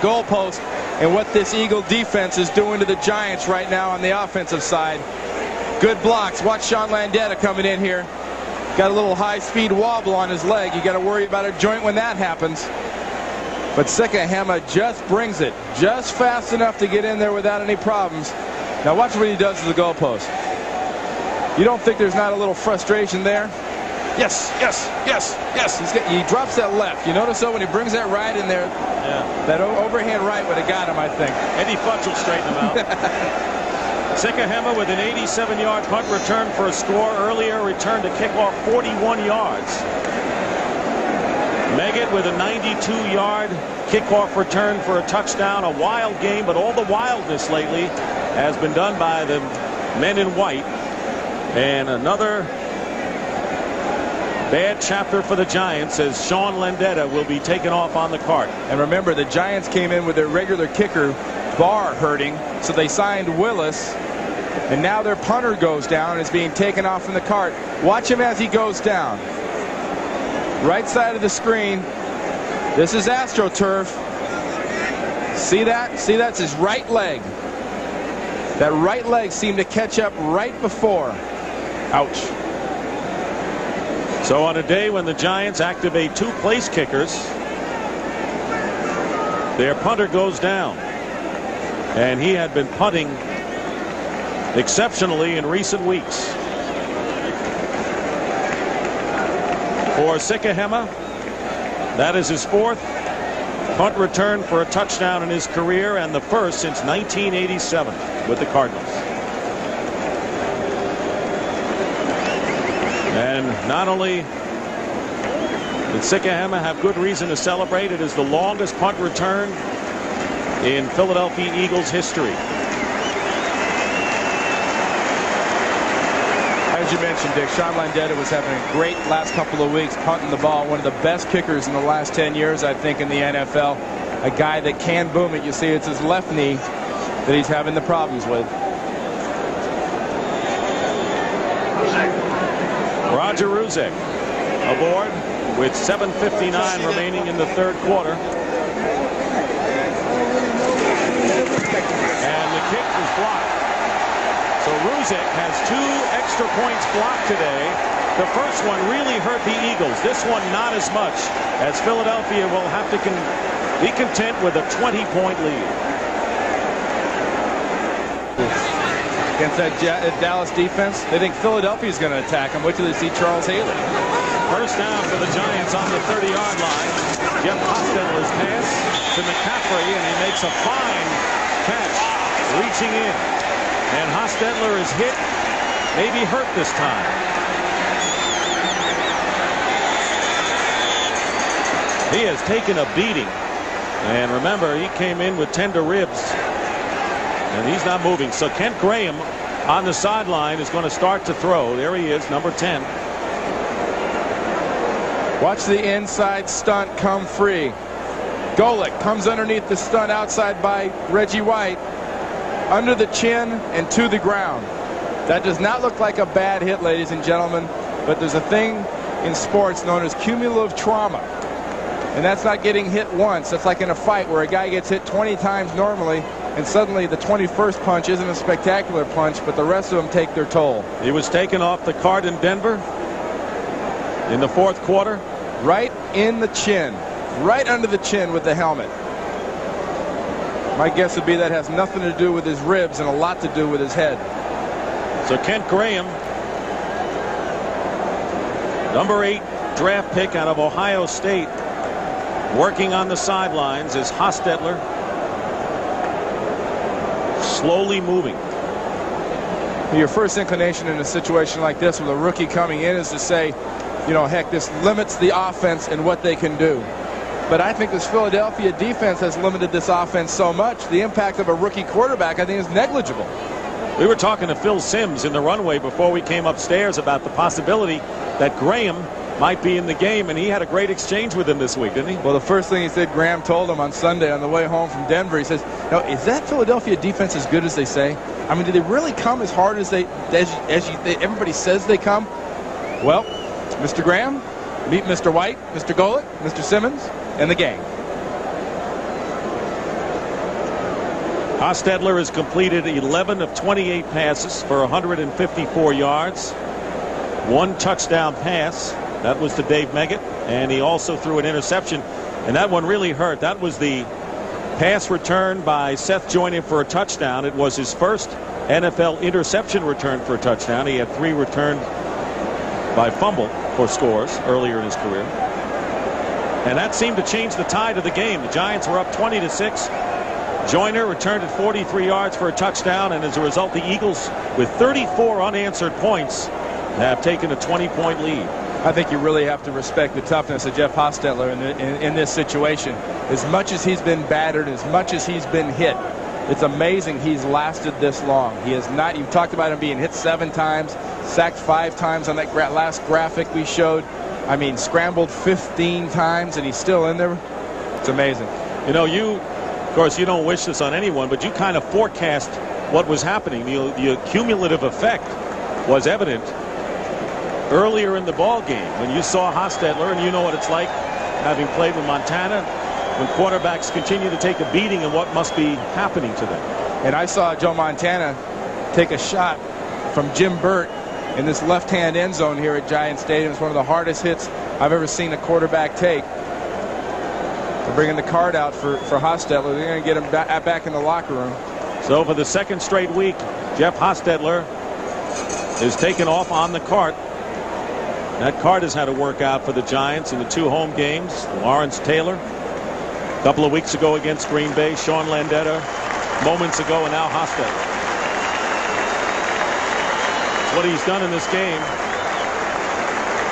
goalpost, and what this Eagle defense is doing to the Giants right now on the offensive side. Good blocks. Watch Sean Landeta coming in here. Got a little high-speed wobble on his leg. You got to worry about a joint when that happens. But Sikahema just brings it just fast enough to get in there without any problems. Now watch what he does to the goalpost. You don't think there's not a little frustration there? Yes, yes, yes, yes. He drops that left. You notice though when he brings that right in there, yeah, that overhand right would have got him, I think. Eddie Futch will straighten him out. Sikahema with an 87-yard punt return for a score. Earlier returned to kickoff 41 yards. Meggett with a 92-yard kickoff return for a touchdown. A wild game, but all the wildness lately has been done by the men in white. And another bad chapter for the Giants as Sean Landeta will be taken off on the cart. And remember, the Giants came in with their regular kicker, Barr, hurting, so they signed Willis. And now their punter goes down and is being taken off from the cart. Watch him as he goes down. Right side of the screen. This is AstroTurf. See that? See, that's his right leg. That right leg seemed to catch up right before. Ouch. So on a day when the Giants activate 2 place kickers, their punter goes down. And he had been punting exceptionally in recent weeks. For Sikahema, that is his 4th punt return for a touchdown in his career and the first since 1987 with the Cardinals. And not only did Sikahema have good reason to celebrate, it is the longest punt return in Philadelphia Eagles history. As you mentioned, Dick, Sean Landeta was having a great last couple of weeks punting the ball. One of the best kickers in the last 10 years, I think, in the NFL. A guy that can boom it. You see, it's his left knee that he's having the problems with. Roger Ruzek aboard with 7:59 remaining in the 3rd quarter. And the kick is blocked. So Ruzek has 2 extra points blocked today. The first one really hurt the Eagles. This one not as much, as Philadelphia will have to be content with a 20-point lead. Against that Dallas defense, they think Philadelphia's going to attack them. Wait till they see Charles Haley. First down for the Giants on the 30-yard line. Jeff Hostetler's pass to McCaffrey, and he makes a fine catch, reaching in. And Hostetler is hit, maybe hurt this time. He has taken a beating. And remember, he came in with tender ribs. And he's not moving. So Kent Graham on the sideline is going to start to throw. There he is, number 10. Watch the inside stunt come free. Golick comes underneath the stunt outside by Reggie White. Under the chin and to the ground. That does not look like a bad hit, ladies and gentlemen, but there's a thing in sports known as cumulative trauma, and that's not getting hit once. That's like in a fight where a guy gets hit 20 times normally, and suddenly the 21st punch isn't a spectacular punch, but the rest of them take their toll. He was taken off the cart in Denver in the 4th quarter. Right in the chin, right under the chin with the helmet. My guess would be that has nothing to do with his ribs and a lot to do with his head. So Kent Graham, number 8 draft pick out of Ohio State, working on the sidelines as Hostetler slowly moving. Your first inclination in a situation like this with a rookie coming in is to say, you know, heck, this limits the offense and what they can do. But I think this Philadelphia defense has limited this offense so much, the impact of a rookie quarterback, I think, is negligible. We were talking to Phil Simms in the runway before we came upstairs about the possibility that Graham might be in the game, and he had a great exchange with him this week, didn't he? Well, the first thing he said, Graham told him on Sunday on the way home from Denver, he says, "Now, is that Philadelphia defense as good as they say? I mean, do they really come as hard as everybody says they come?" Well, Mr. Graham, meet Mr. White, Mr. Golick, Mr. Simmons, and the gang. Hostetler has completed 11 of 28 passes for 154 yards. 1 touchdown pass. That was to Dave Meggett, and he also threw an interception, and that one really hurt. That was the pass return by Seth Joyner for a touchdown. It was his first NFL interception return for a touchdown. He had 3 returned by fumble for scores earlier in his career. And that seemed to change the tide of the game. The Giants were up 20-6. Joyner returned it 43 yards for a touchdown, and as a result, the Eagles, with 34 unanswered points, have taken a 20-point lead. I think you really have to respect the toughness of Jeff Hostetler in this situation. As much as he's been battered, as much as he's been hit, it's amazing he's lasted this long. He has not. You talked about him being hit 7 times, sacked 5 times on that last graphic we showed. I mean, scrambled 15 times, and he's still in there. It's amazing. You know, of course, you don't wish this on anyone, but you kind of forecast what was happening. The cumulative effect was evident earlier in the ball game when you saw Hostetler, and you know what it's like having played with Montana, when quarterbacks continue to take a beating and what must be happening to them. And I saw Joe Montana take a shot from Jim Burt in this left-hand end zone here at Giant Stadium. It's one of the hardest hits I've ever seen a quarterback take. They're bringing the card out for Hostetler. They're going to get him back in the locker room. So for the second straight week, Jeff Hostetler is taken off on the cart. That card has had to work out for the Giants in the 2 home games. Lawrence Taylor a couple of weeks ago against Green Bay, Sean Landeta moments ago, and now Hostetler. What he's done in this game,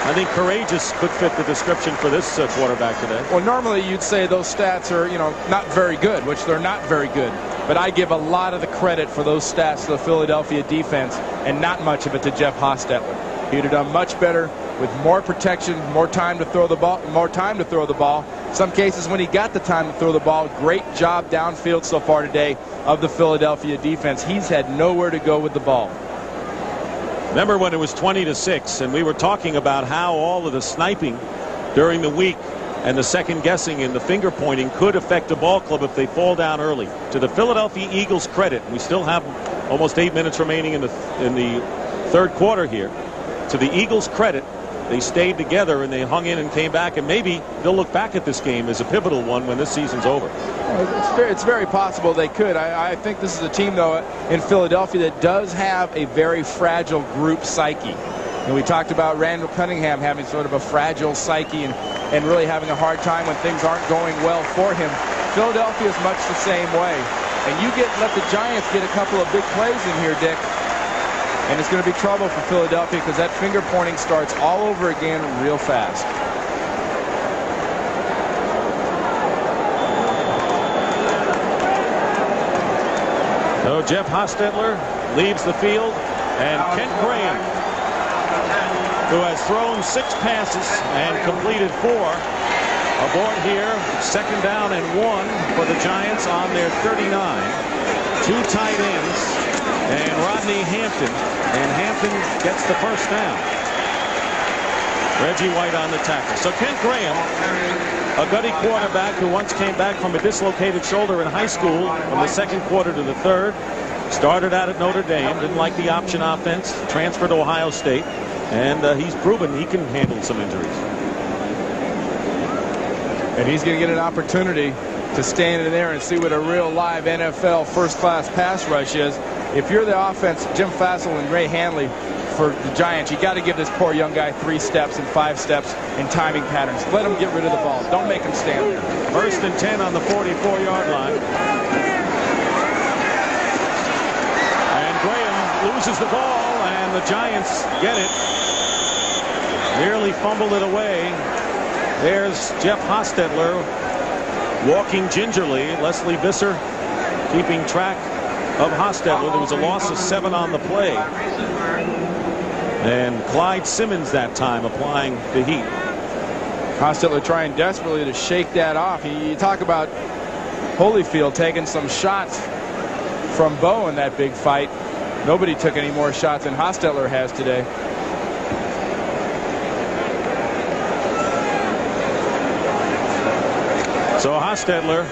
I think courageous could fit the description for this quarterback today. Well, normally you'd say those stats are, not very good, which they're not very good. But I give a lot of the credit for those stats to the Philadelphia defense and not much of it to Jeff Hostetler. He'd have done much better with more protection, more time to throw the ball. Some cases when he got the time to throw the ball, great job downfield so far today of the Philadelphia defense. He's had nowhere to go with the ball. Remember when it was 20-6 and we were talking about how all of the sniping during the week and the second guessing and the finger pointing could affect a ball club if they fall down early. To the Philadelphia Eagles' credit, we still have almost 8 minutes remaining in the third quarter here. To the Eagles' credit, they stayed together and they hung in and came back, and maybe they'll look back at this game as a pivotal one when this season's over. It's very possible they could. I think this is a team, though, in Philadelphia that does have a very fragile group psyche. And we talked about Randall Cunningham having sort of a fragile psyche and really having a hard time when things aren't going well for him. Philadelphia is much the same way. And you let the Giants get a couple of big plays in here, Dick, and it's going to be trouble for Philadelphia because that finger pointing starts all over again real fast. So Jeff Hostetler leaves the field, and Kent Graham, who has thrown 6 passes and completed 4, aboard here. 2nd down and 1 for the Giants on their 39. 2 tight ends and Rodney Hampton, and Hampton gets the first down. Reggie White on the tackle. So Kent Graham, a gutty quarterback who once came back from a dislocated shoulder in high school from the 2nd quarter to the 3rd, started out at Notre Dame, didn't like the option offense, transferred to Ohio State, and he's proven he can handle some injuries. And he's going to get an opportunity to stand in there and see what a real live NFL first-class pass rush is. If you're the offense, Jim Fassel and Ray Hanley for the Giants, you got to give this poor young guy 3 steps and 5 steps in timing patterns. Let him get rid of the ball. Don't make him stand there. 1st and 10 on the 44-yard line. And Graham loses the ball, and the Giants get it. Nearly fumbled it away. There's Jeff Hostetler walking gingerly. Leslie Visser keeping track of Hostetler. There was a loss of 7 on the play. And Clyde Simmons that time applying the heat. Hostetler trying desperately to shake that off. You talk about Holyfield taking some shots from Bo in that big fight. Nobody took any more shots than Hostetler has today. So Hostetler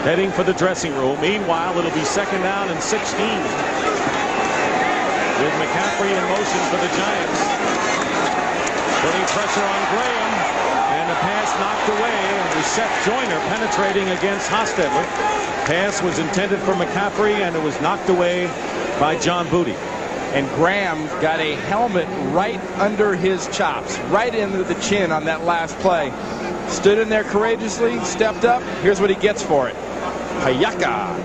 heading for the dressing room. Meanwhile, it'll be 2nd down and 16. With McCaffrey in motion for the Giants. Putting pressure on Graham. And the pass knocked away. It was Seth Joyner penetrating against Hostetler. Pass was intended for McCaffrey, and it was knocked away by John Booty. And Graham got a helmet right under his chops, right into the chin on that last play. Stood in there courageously, stepped up. Here's what he gets for it. Hayaka.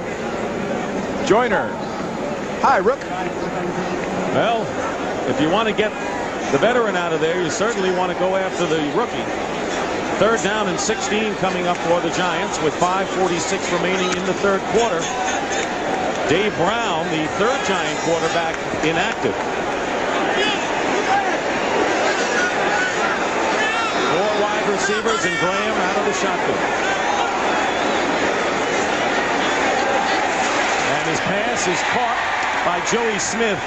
Joyner. Hi, Rook. Well, if you want to get the veteran out of there, you certainly want to go after the rookie. 3rd down and 16 coming up for the Giants with 5:46 remaining in the 3rd quarter. Dave Brown, the 3rd Giant quarterback, inactive. 4 wide receivers and Graham out of the shotgun. And his pass is caught by Joey Smith.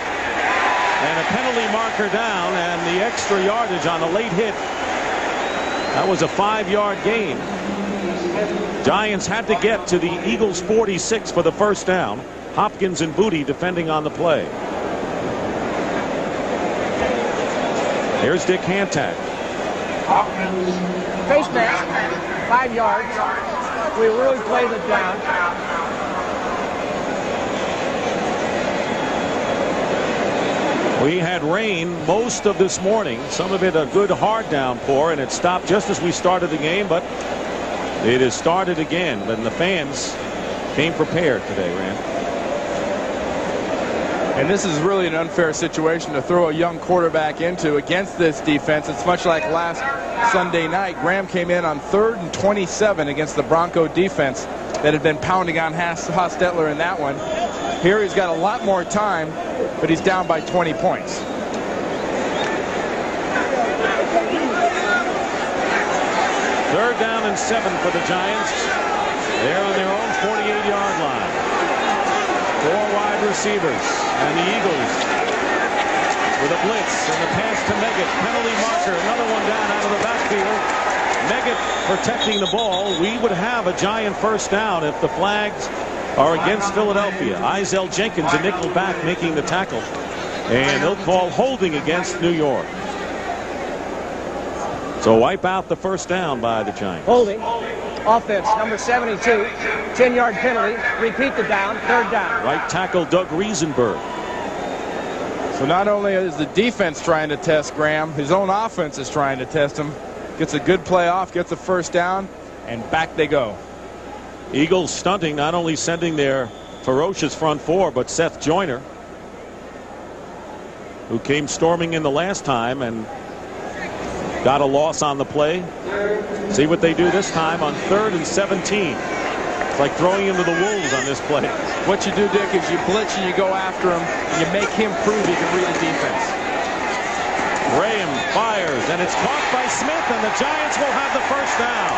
And a penalty marker down, and the extra yardage on a late hit. That was a 5-yard gain. Giants had to get to the Eagles 46 for the 1st down. Hopkins and Booty defending on the play. Here's Dick Hantak. Face mask, 5 yards. We really played it down. We had rain most of this morning, some of it a good hard downpour, and it stopped just as we started the game, but it has started again. And the fans came prepared today, Rand. And this is really an unfair situation to throw a young quarterback into against this defense. It's much like last Sunday night. Graham came in on 3rd and 27 against the Bronco defense that had been pounding on Hostetler in that one. Here he's got a lot more time, but he's down by 20 points. 3rd down and 7 for the Giants. They're on their own 48-yard line. 4 wide receivers, and the Eagles with a blitz and the pass to Meggett. Penalty marker, another one down out of the backfield. Meggett protecting the ball. We would have a Giant 1st down if the flags are against Philadelphia. Izell Jenkins, a nickel back, making the tackle. And they'll call holding against New York. So wipe out the 1st down by the Giants. Holding. Offense, number 72. 10-yard penalty. Repeat the down. 3rd down. Right tackle Doug Riesenberg. So not only is the defense trying to test Graham, his own offense is trying to test him. Gets a good play off, gets a 1st down, and back they go. Eagles stunting, not only sending their ferocious front 4, but Seth Joyner, who came storming in the last time and got a loss on the play. See what they do this time on 3rd and 17. It's like throwing him to the wolves on this play. What you do, Dick, is you blitz and you go after him, and you make him prove he can read the defense. Graham fires, and it's caught by Smith, and the Giants will have the 1st down.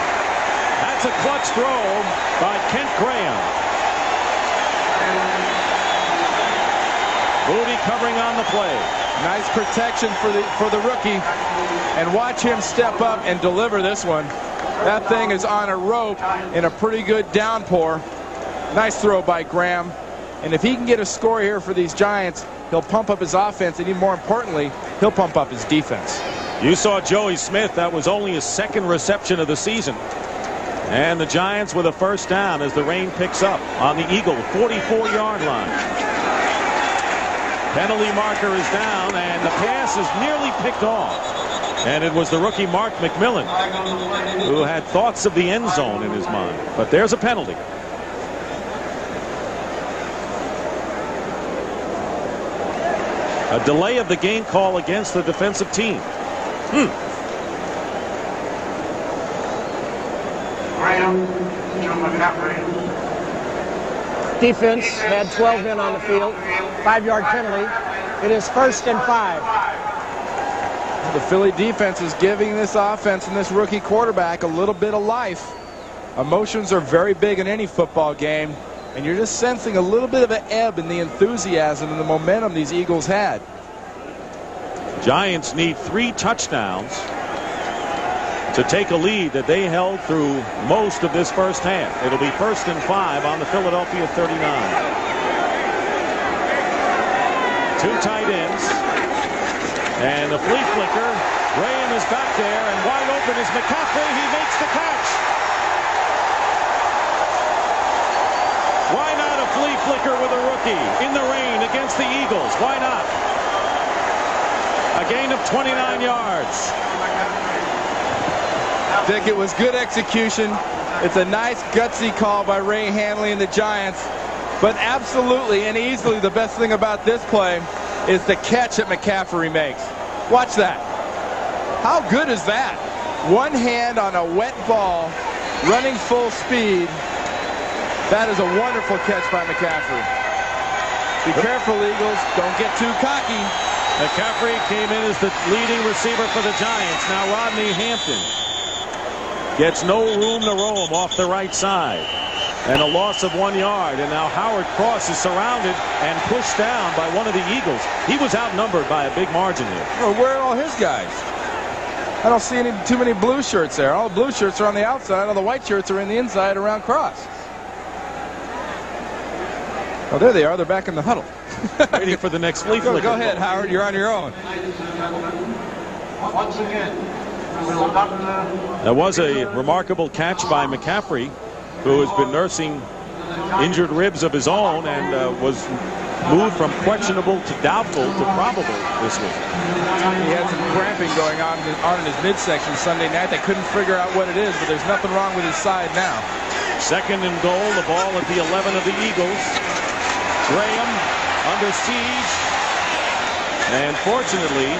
That's a clutch throw by Kent Graham. Booty covering on the play. Nice protection for the rookie. And watch him step up and deliver this one. That thing is on a rope in a pretty good downpour. Nice throw by Graham. And if he can get a score here for these Giants, he'll pump up his offense, and even more importantly, he'll pump up his defense. You saw Joey Smith. That was only his 2nd reception of the season. And the Giants with a 1st down as the rain picks up on the Eagle 44-yard line. Penalty marker is down, and the pass is nearly picked off. And it was the rookie Mark McMillan who had thoughts of the end zone in his mind. But there's a penalty. A delay of the game call against the defensive team. Defense had 12 in on the field. 5-yard penalty. It is 1st and 5. The Philly defense is giving this offense and this rookie quarterback a little bit of life. Emotions are very big in any football game, and you're just sensing a little bit of an ebb in the enthusiasm and the momentum these Eagles had. Giants need 3 touchdowns to take a lead that they held through most of this 1st half. It'll be 1st and 5 on the Philadelphia 39. 2 tight ends. And the flea flicker. Graham is back there, and wide open is McCaffrey. He makes the catch. Why not a flea flicker with a rookie in the rain against the Eagles? Why not? A gain of 29 yards. Dick, it was good execution. It's a nice gutsy call by Ray Hanley and the Giants. But absolutely and easily the best thing about this play is the catch that McCaffrey makes. Watch that. How good is that? One hand on a wet ball, running full speed. That is a wonderful catch by McCaffrey. Be careful, Eagles. Don't get too cocky. McCaffrey came in as the leading receiver for the Giants. Now Rodney Hampton gets no room to roam off the right side. And a loss of 1 yard. And now Howard Cross is surrounded and pushed down by one of the Eagles. He was outnumbered by a big margin here. Well, where are all his guys? I don't see too many blue shirts there. All the blue shirts are on the outside. All the white shirts are in the inside around Cross. Oh, there they are. They're back in the huddle. Waiting for the next flea flicker. Go ahead, Howard. You're on your own. Once again, That was a remarkable catch by McCaffrey, who has been nursing injured ribs of his own and was moved from questionable to doubtful to probable this week. He had some cramping going on in his midsection Sunday night. They couldn't figure out what it is, but there's nothing wrong with his side now. Second and goal, the ball at the 11 of the Eagles. Graham under siege, and fortunately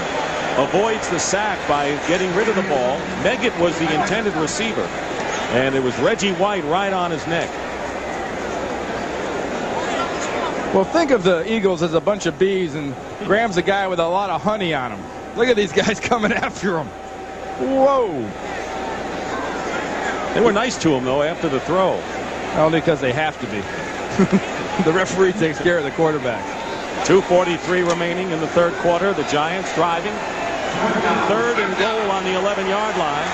avoids the sack by getting rid of the ball. Meggett was the intended receiver, and it was Reggie White right on his neck. Well, think of the Eagles as a bunch of bees, and Graham's a guy with a lot of honey on him. Look at these guys coming after him. Whoa. They were nice to him, though, after the throw. Only because they have to be. The referee takes care of the quarterback. 2:43 remaining in the third quarter. The Giants driving. Third and goal on the 11-yard line.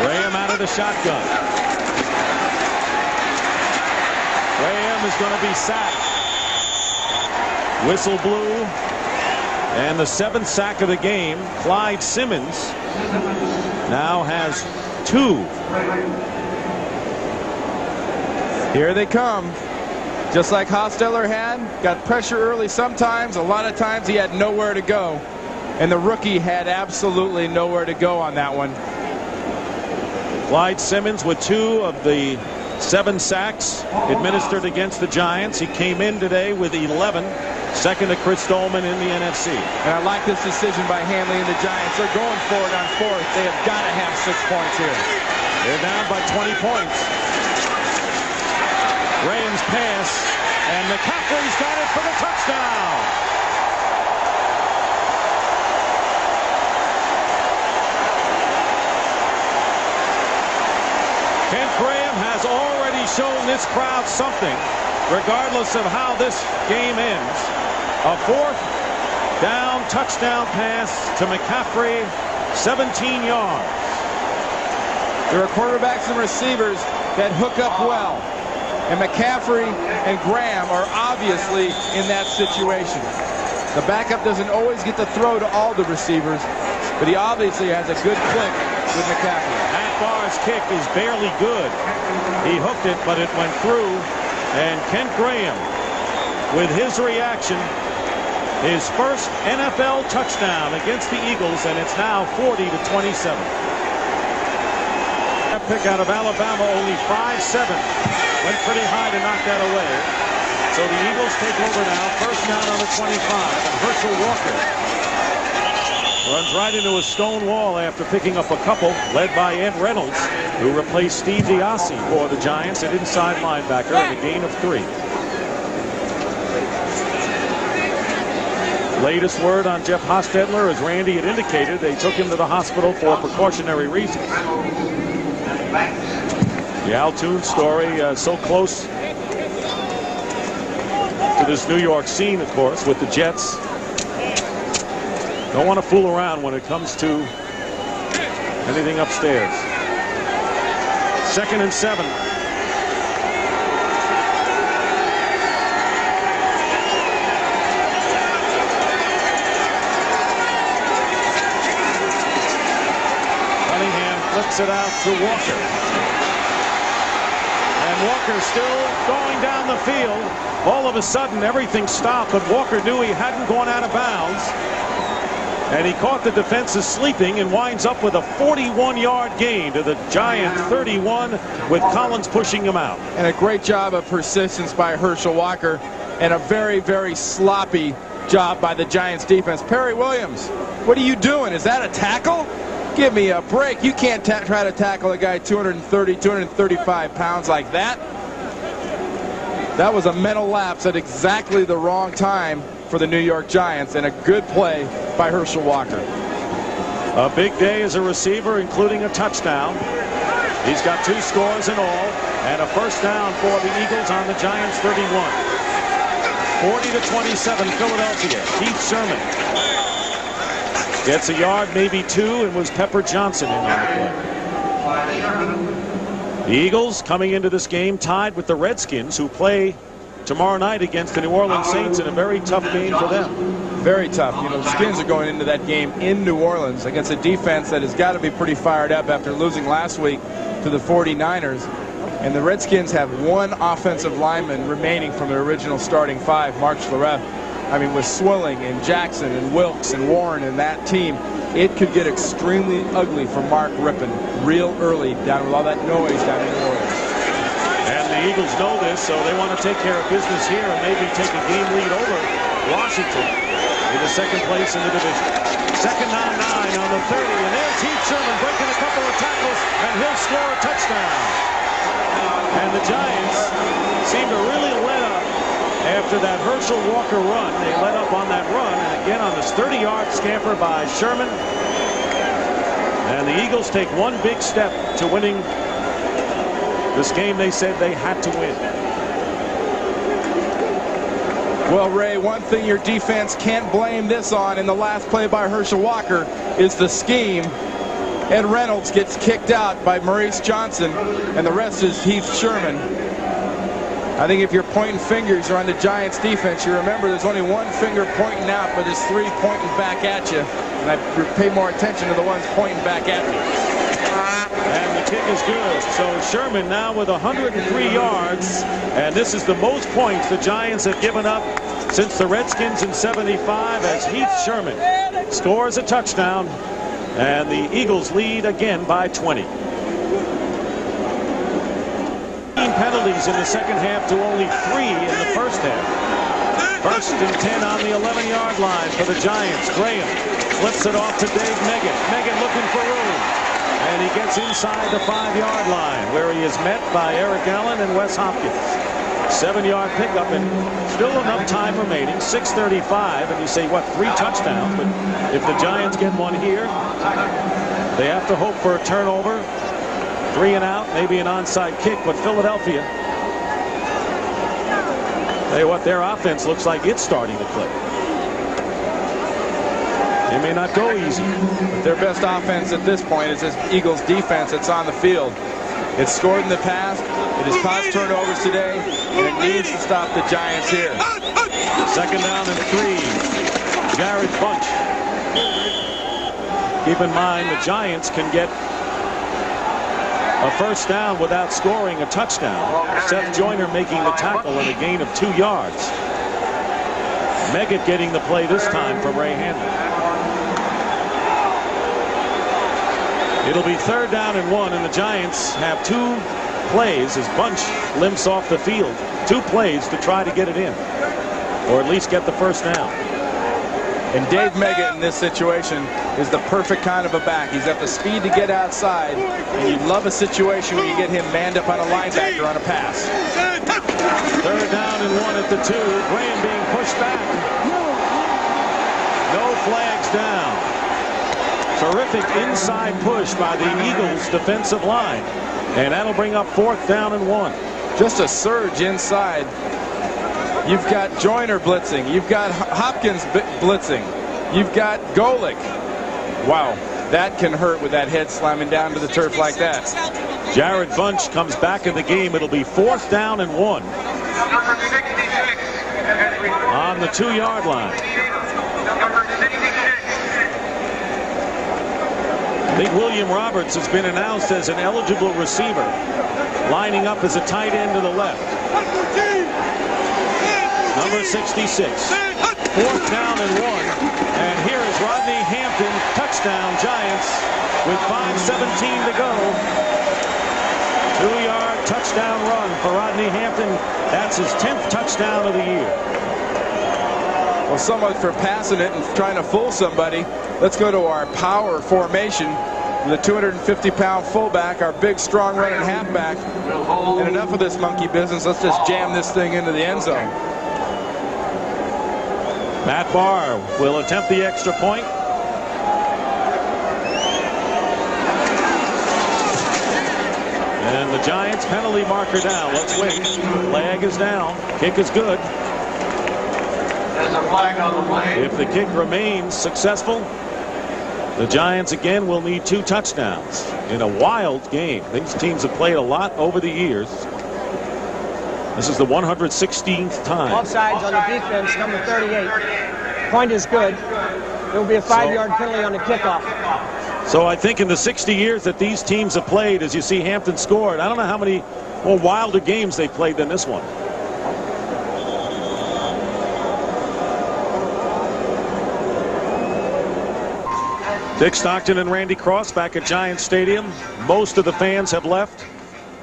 Graham out of the shotgun. Graham is going to be sacked. Whistle blew. And the 7th sack of the game. Clyde Simmons now has 2. Here they come. Just like Hostetler had. Got pressure early sometimes. A lot of times he had nowhere to go. And the rookie had absolutely nowhere to go on that one. Clyde Simmons with 2 of the 7 sacks administered against the Giants. He came in today with 11. Second to Chris Dolman in the NFC. And I like this decision by Hanley and the Giants. They're going for it on 4th. They have got to have 6 points here. They're down by 20 points. Graham's pass, and McCaffrey's got it for the touchdown. Kent Graham has already shown this crowd something, regardless of how this game ends. A 4th down touchdown pass to McCaffrey, 17 yards. There are quarterbacks and receivers that hook up well. And McCaffrey and Graham are obviously in that situation. The backup doesn't always get to throw to all the receivers, but he obviously has a good click with McCaffrey. Matt Barr's kick is barely good. He hooked it, but it went through. And Kent Graham, with his reaction, his first NFL touchdown against the Eagles, and it's now 40-27. That pick out of Alabama, only 5'7". Went pretty high to knock that away. So the Eagles take over now. First down on the 25. And Herschel Walker runs right into a stone wall after picking up a couple, led by Ed Reynolds, who replaced Steve Diassi for the Giants at inside linebacker and a gain of 3. Latest word on Jeff Hostetler, as Randy had indicated, they took him to the hospital for precautionary reasons. The Al Toon story, so close to this New York scene, of course, with the Jets. Don't want to fool around when it comes to anything upstairs. 2nd and 7. Cunningham flips it out to Walker. And And Walker still going down the field. All of a sudden, everything stopped, but Walker knew he hadn't gone out of bounds. And he caught the defenses sleeping and winds up with a 41-yard gain to the Giants 31 with Collins pushing him out. And a great job of persistence by Herschel Walker and a very, very sloppy job by the Giants defense. Perry Williams, what are you doing? Is that a tackle? Give me a break. You can't try to tackle a guy 230, 235 pounds like that. That was a mental lapse at exactly the wrong time for the New York Giants, and a good play by Herschel Walker. A big day as a receiver, including a touchdown. He's got 2 scores in all, and a first down for the Eagles on the Giants 31. 40-27 Philadelphia. Keith Sherman gets a yard, maybe 2, and was Pepper Johnson in on the play. The Eagles coming into this game tied with the Redskins, who play tomorrow night against the New Orleans Saints in a very tough game for them. Very tough. You know, the Skins are going into that game in New Orleans against a defense that has got to be pretty fired up after losing last week to the 49ers. And the Redskins have 1 offensive lineman remaining from their original starting 5, Mark Schlereth. I mean, with Swilling and Jackson and Wilkes and Warren and that team, it could get extremely ugly for Mark Rippon real early down with all that noise down in New Orleans. And the Eagles know this, so they want to take care of business here and maybe take a game lead over Washington in the 2nd place in the division. 2nd down 9 on the 30, and there's Keith Sherman breaking a couple of tackles, and he'll score a touchdown. And the Giants seem to really let up after that Herschel Walker run. They let up on that run, and again on this 30-yard scamper by Sherman. And the Eagles take one big step to winning this game they said they had to win. Well, Ray, one thing your defense can't blame this on in the last play by Herschel Walker is the scheme. Ed Reynolds gets kicked out by Maurice Johnson, and the rest is Heath Sherman. I think if you're pointing fingers on the Giants defense, you remember there's only 1 finger pointing out, but there's 3 pointing back at you. And I pay more attention to the ones pointing back at you. And the kick is good. So Sherman now with 103 yards, and this is the most points the Giants have given up since the Redskins in '75 as Heath Sherman scores a touchdown, and the Eagles lead again by 20. Penalties in the 2nd half to only 3 in the 1st half. 1st and 10 on the 11-yard line for the Giants. Graham flips it off to Dave Meggett. Meggett looking for room. And he gets inside the 5-yard line, where he is met by Eric Allen and Wes Hopkins. 7-yard pickup, and still enough time remaining. 6:35, and you say, what, 3 touchdowns? But if the Giants get one here, they have to hope for a turnover. 3 and out, maybe an onside kick, but Philadelphia, tell you what, their offense looks like it's starting to click. It may not go easy, but their best offense at this point is this Eagles defense that's on the field. It's scored in the past, it has caused turnovers today, and it needs to stop the Giants here. 2nd down and 3. Jared Bunch. Keep in mind the Giants can get a first down without scoring a touchdown. Seth Joyner making the tackle and a gain of 2 yards. Meggett getting the play this time from Ray Handley. It'll be 3rd down and 1, and the Giants have 2 plays as Bunch limps off the field. 2 plays to try to get it in, or at least get the first down. And Dave Meggett in this situation is the perfect kind of a back. He's got the speed to get outside, and you love a situation where you get him manned up on a linebacker on a pass. 3rd down and 1 at the 2. Graham being pushed back. No flags down. Terrific inside push by the Eagles defensive line, and that'll bring up 4th down and 1. Just a surge inside. You've got Joyner blitzing. You've got Hopkins blitzing. You've got Golick. Wow, that can hurt with that head slamming down to the turf like that. Jared Bunch comes back in the game. It'll be 4th down and 1 on the 2-yard line. I think William Roberts has been announced as an eligible receiver. lining up as a tight end to the left. Number 66. 4th down and 1. And here is Rodney Hampton. Touchdown Giants with 5:17 to go. 2-yard touchdown run for Rodney Hampton. That's his 10th touchdown of the year. Well, so much for passing it and trying to fool somebody. Let's go to our power formation. The 250-pound fullback, our big, strong running halfback. And enough of this monkey business. Let's just jam this thing into the end zone. Matt Barr will attempt the extra point. And the Giants penalty marker down. Let's wait. Flag is down. Kick is good. There's a flag on the play. If the kick remains successful, the Giants again will need 2 touchdowns in a wild game. These teams have played a lot over the years. This is the 116th time. Offsides on the defense, number 38. Point is good. There will be a 5-yard penalty on the kickoff. So I think in the 60 years that these teams have played, as you see Hampton scored, I don't know how many more wilder games they've played than this one. Dick Stockton and Randy Cross back at Giants Stadium. Most of the fans have left.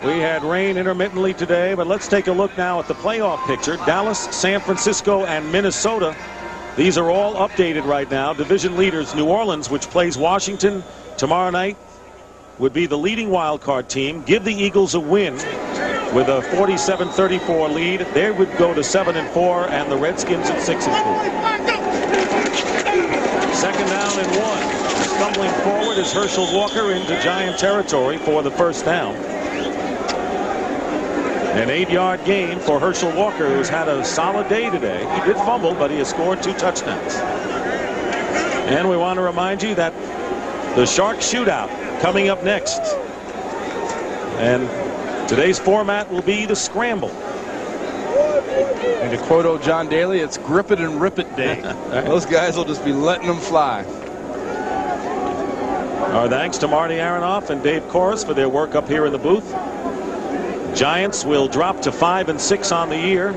We had rain intermittently today, but let's take a look now at the playoff picture. Dallas, San Francisco, and Minnesota. These are all updated right now. Division leaders, New Orleans, which plays Washington tomorrow night, would be the leading wild card team. Give the Eagles a win with a 47-34 lead. They would go to 7-4, and the Redskins at 6-4. 2nd down and 1. Stumbling forward is Herschel Walker into Giant territory for the 1st down. An 8-yard gain for Herschel Walker, who's had a solid day today. He did fumble, but he has scored 2 touchdowns. And we want to remind you that the Shark Shootout coming up next. And today's format will be the scramble. And to quote old John Daly, it's grip it and rip it day. Those guys will just be letting them fly. Our thanks to Marty Aronoff and Dave Corris for their work up here in the booth. Giants will drop to 5-6 on the year.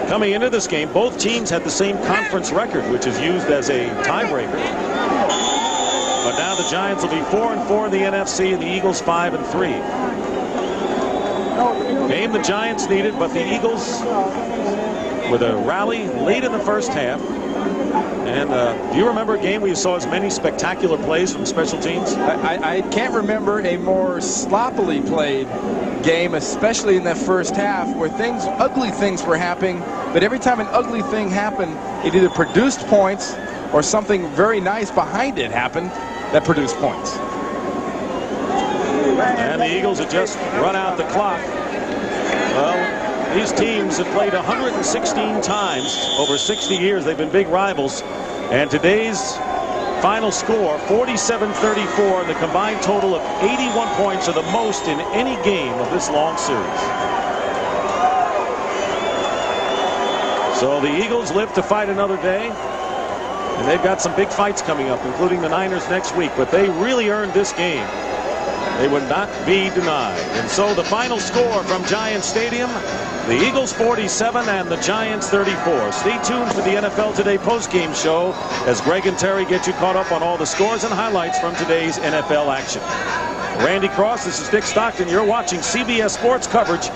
Coming into this game, both teams had the same conference record, which is used as a tiebreaker. But now the Giants will be 4-4 in the NFC, and the Eagles 5-3. Game the Giants needed, but the Eagles with a rally late in the 1st half. And do you remember a game where you saw as many spectacular plays from special teams? I can't remember a more sloppily played game, especially in that 1st half, where ugly things were happening. But every time an ugly thing happened, it either produced points or something very nice behind it happened that produced points. And the Eagles have just run out the clock. Well, these teams have played 116 times over 60 years. They've been big rivals. And today's final score, 47-34, and the combined total of 81 points are the most in any game of this long series. So the Eagles live to fight another day. And they've got some big fights coming up, including the Niners next week. But they really earned this game. They would not be denied. And so the final score from Giant Stadium, the Eagles 47 and the Giants 34. Stay tuned for the NFL Today postgame show as Greg and Terry get you caught up on all the scores and highlights from today's NFL action. Randy Cross, this is Dick Stockton. You're watching CBS Sports coverage